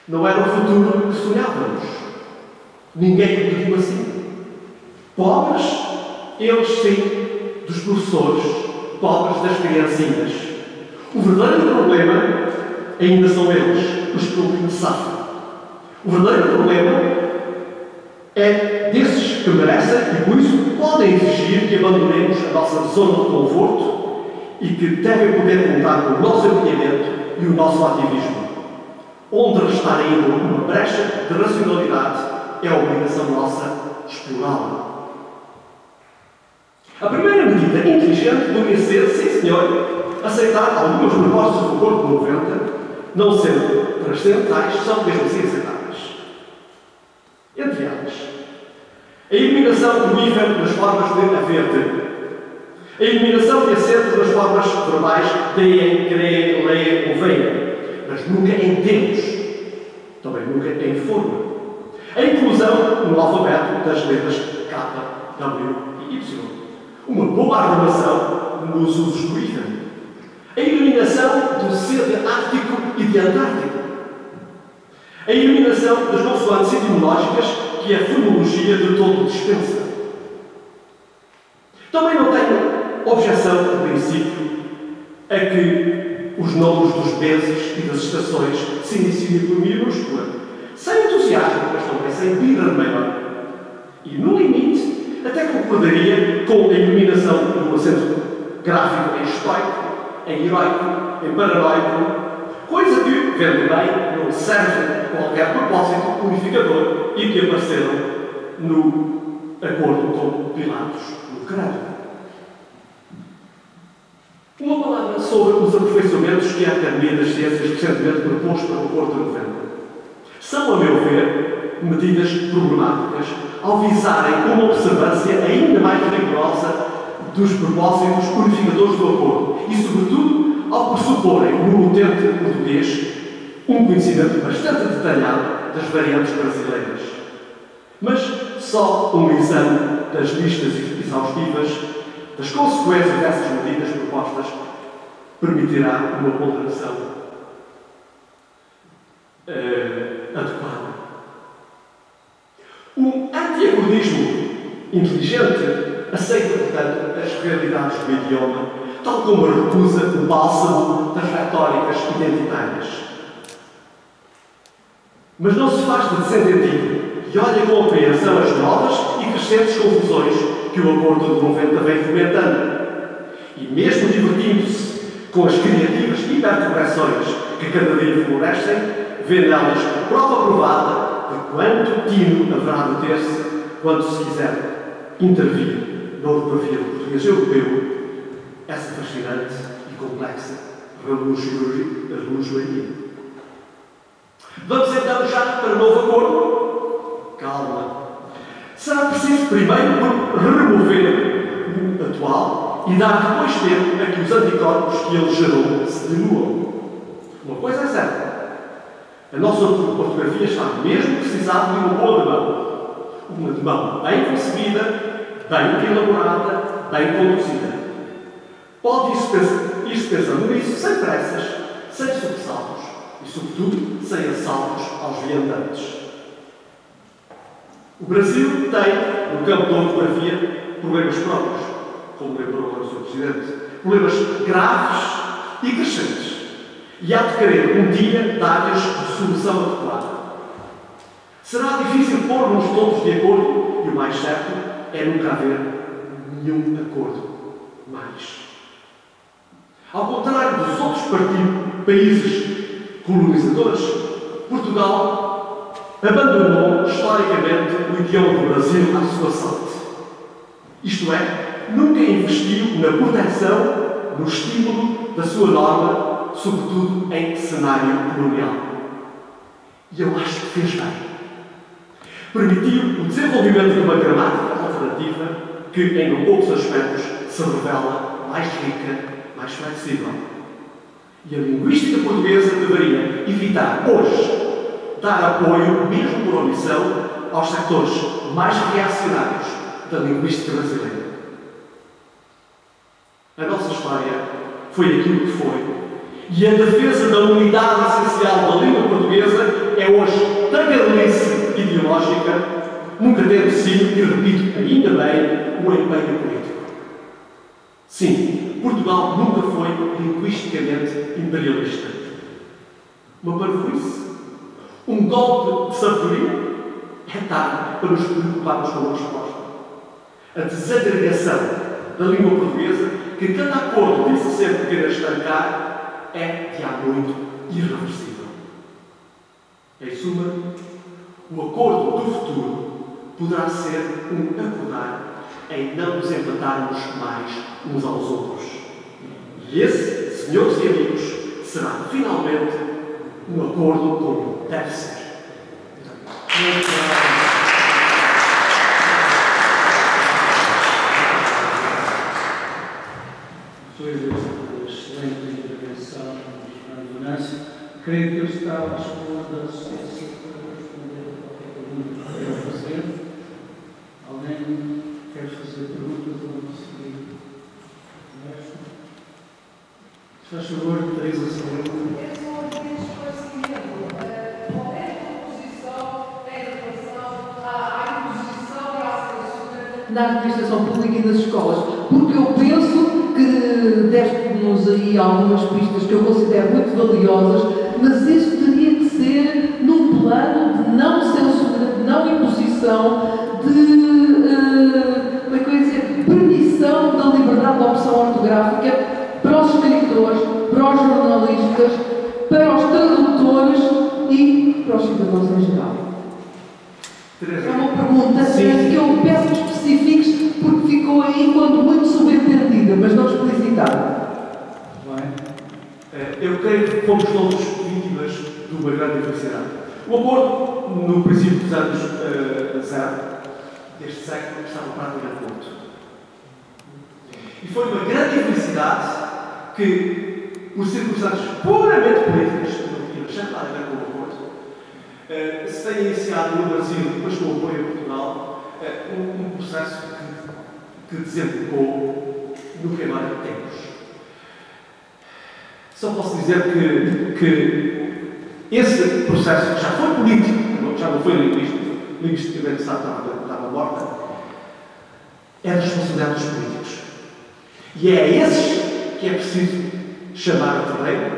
Não era o futuro que sonhávamos. Ninguém o pediu assim. Pobres, eles sim, dos professores, pobres das criancinhas. O verdadeiro problema ainda são eles, os que safam. O verdadeiro problema é desses que merecem e, por isso, podem exigir que abandonemos a nossa zona de conforto e que devem poder contar com o nosso empenhamento e o nosso ativismo. Onde restar ainda uma brecha de racionalidade é a obrigação nossa explorá-la. A primeira medida inteligente deveria ser, sim senhor, aceitar algumas propostas do acordo de 90, não sendo transcendentais, são mesmo assim aceitáveis. Entre elas, a eliminação do hífen nas formas de haver-de, a eliminação de acentos nas formas verbais deem, creem, leem ou venham, mas nunca em tempos, também nunca em forma. A inclusão no alfabeto das letras K, W e Y. Uma boa arrumação nos usos do hífen. A eliminação do C de Ártico e de Antártico. A eliminação das consoantes etimológicas que a fonologia de todo dispensa. Também não tenho objeção, a princípio, a que os nomes dos meses e das estações se iniciem por minúscula, sem entusiasmo, mas também sem vida maior. E, no limite, até concordaria com a iluminação do acento gráfico em estoico, em heroico, em paranoico, coisa que, vendo bem, não serve a qualquer propósito unificador e que apareceram no acordo com Pilatos no Credo. Uma palavra sobre os aperfeiçoamentos que a Academia das Ciências recentemente propôs para o acordo de novembro. São, a meu ver, medidas problemáticas ao visarem uma observância ainda mais rigorosa dos propósitos unificadores do acordo e, sobretudo, ao pressuporem no utente português um conhecimento bastante detalhado das variantes brasileiras. Mas só um exame das listas exaustivas das consequências dessas medidas propostas permitirá uma ponderação adequada. Um anti-acordismo inteligente aceita, portanto, as realidades do idioma, tal como recusa o bálsamo das retóricas identitárias. Mas não se faz de desentendido e olha com apreensão as novas e crescentes confusões que o Acordo de 90 vem fomentando. E mesmo divertindo-se com as criativas hipercorreções que cada dia florescem, vê nelas a prova provada de quanto tino haverá de ter-se quando se quiser intervir na ortografia do português europeu essa fascinante e complexa relojoaria. Vamos então já para o novo acordo? Calma. Será preciso primeiro remover o atual e dar depois tempo a que os anticorpos que ele gerou se diluam. Uma coisa é certa. A nossa ortografia está mesmo precisando de uma boa demão. Uma demão bem concebida, bem elaborada, bem conduzida. Pode ir-se pensando nisso sem pressas, sem sobressaltos e, sobretudo, sem assaltos aos viandantes. O Brasil tem, no campo da ortografia, problemas próprios, como lembrou agora o Sr. Presidente, problemas graves e crescentes. E há de querer um dia dar-lhes de solução adequada. Será difícil pôr-nos todos de acordo e o mais certo é nunca haver nenhum acordo mais. Ao contrário dos outros países colonizadores, Portugal abandonou historicamente o idioma do Brasil à sua sorte. Isto é, nunca investiu na proteção, no estímulo da sua norma, sobretudo em cenário colonial. E eu acho que fez bem. Permitiu o desenvolvimento de uma gramática alternativa que, em não poucos aspectos, se revela mais rica, mais flexível. E a linguística portuguesa deveria evitar, hoje, dar apoio, mesmo por omissão, aos sectores mais reacionários da linguística brasileira. A nossa história foi aquilo que foi. E a defesa da unidade essencial da língua portuguesa é hoje tagarelice ideológica, nunca tendo sido, e repito ainda bem, um empenho político. Sim, Portugal nunca foi linguisticamente imperialista. Uma parvoíce, um golpe de sabedoria, é tarde para nos preocuparmos com a resposta. A desagregação da língua portuguesa, que cada acordo disse sempre querer estancar, é de há muito irreversível. Em suma, o acordo do futuro poderá ser um acordar em não nos empatarmos mais uns aos outros. E esse, senhores e amigos, será finalmente um acordo como deve ser. Muito obrigado. Foi uma excelente intervenção do Venâncio. Creio que ele está à espera da assistência para responder a qualquer pergunta que queira fazer. Alguém quer fazer perguntas ou não seguir? Se faz favor, Teresa Salema. Eu só tenho esclarecimento. Qualquer proposição em relação à imposição e à censura na administração pública e das escolas, porque eu penso que deste-nos aí algumas pistas que eu considero muito valiosas, mas isso teria que ser num plano de expressão de, como é que eu ia dizer, permissão da liberdade de opção ortográfica para os escritores, para os jornalistas, para os tradutores e para os cidadãos em geral? É uma pergunta que eu peço que especifiques, porque ficou aí quando muito subentendida, mas não explicitado. Eu creio que fomos todos vítimas de uma grande infelicidade. O aborto, no princípio dos anos zero deste século, estava praticamente morto. E foi uma grande infelicidade que, por circunstâncias puramente políticas, que não tinham deixado nada a ver com o aborto, se tenha iniciado no Brasil, depois com o apoio em Portugal, um processo que desembocou no queimar de tempos. Só posso dizer que esse processo já foi político, já não foi linguisticamente estava morta, é a responsabilidade dos políticos. E é a esses que é preciso chamar a tarefa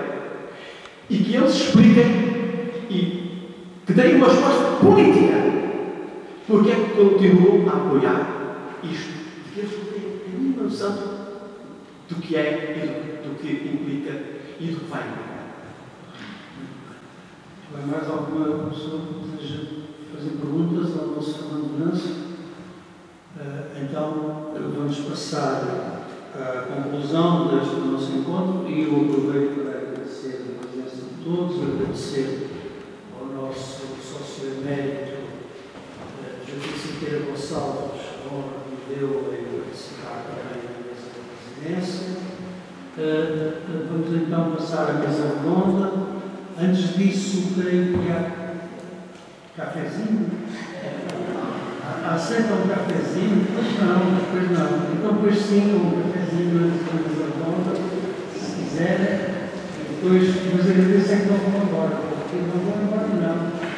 e que eles expliquem e que deem uma resposta política porque é que continuam a apoiar isto, de que eles não têm a mínima noção do que é e do que implica e do que vai implicar. Vai mais alguma pessoa que deseja fazer perguntas ao nosso Fernando Venâncio? Então, vamos passar à conclusão deste nosso encontro e eu aproveito para agradecer a presença de todos, agradecer ao nosso sócio emérito, Joaquim Siqueira Gonçalves, a honra que me deu em participar também na mesa da presidência. Vamos então passar à mesa redonda. Antes disso, creio que há cafezinho. Aceita um cafezinho? Pois não. Então, pois sim, um cafezinho antes da mesa redonda, se quiserem. Depois, mas agradeço é que não vão embora, porque não vão embora não.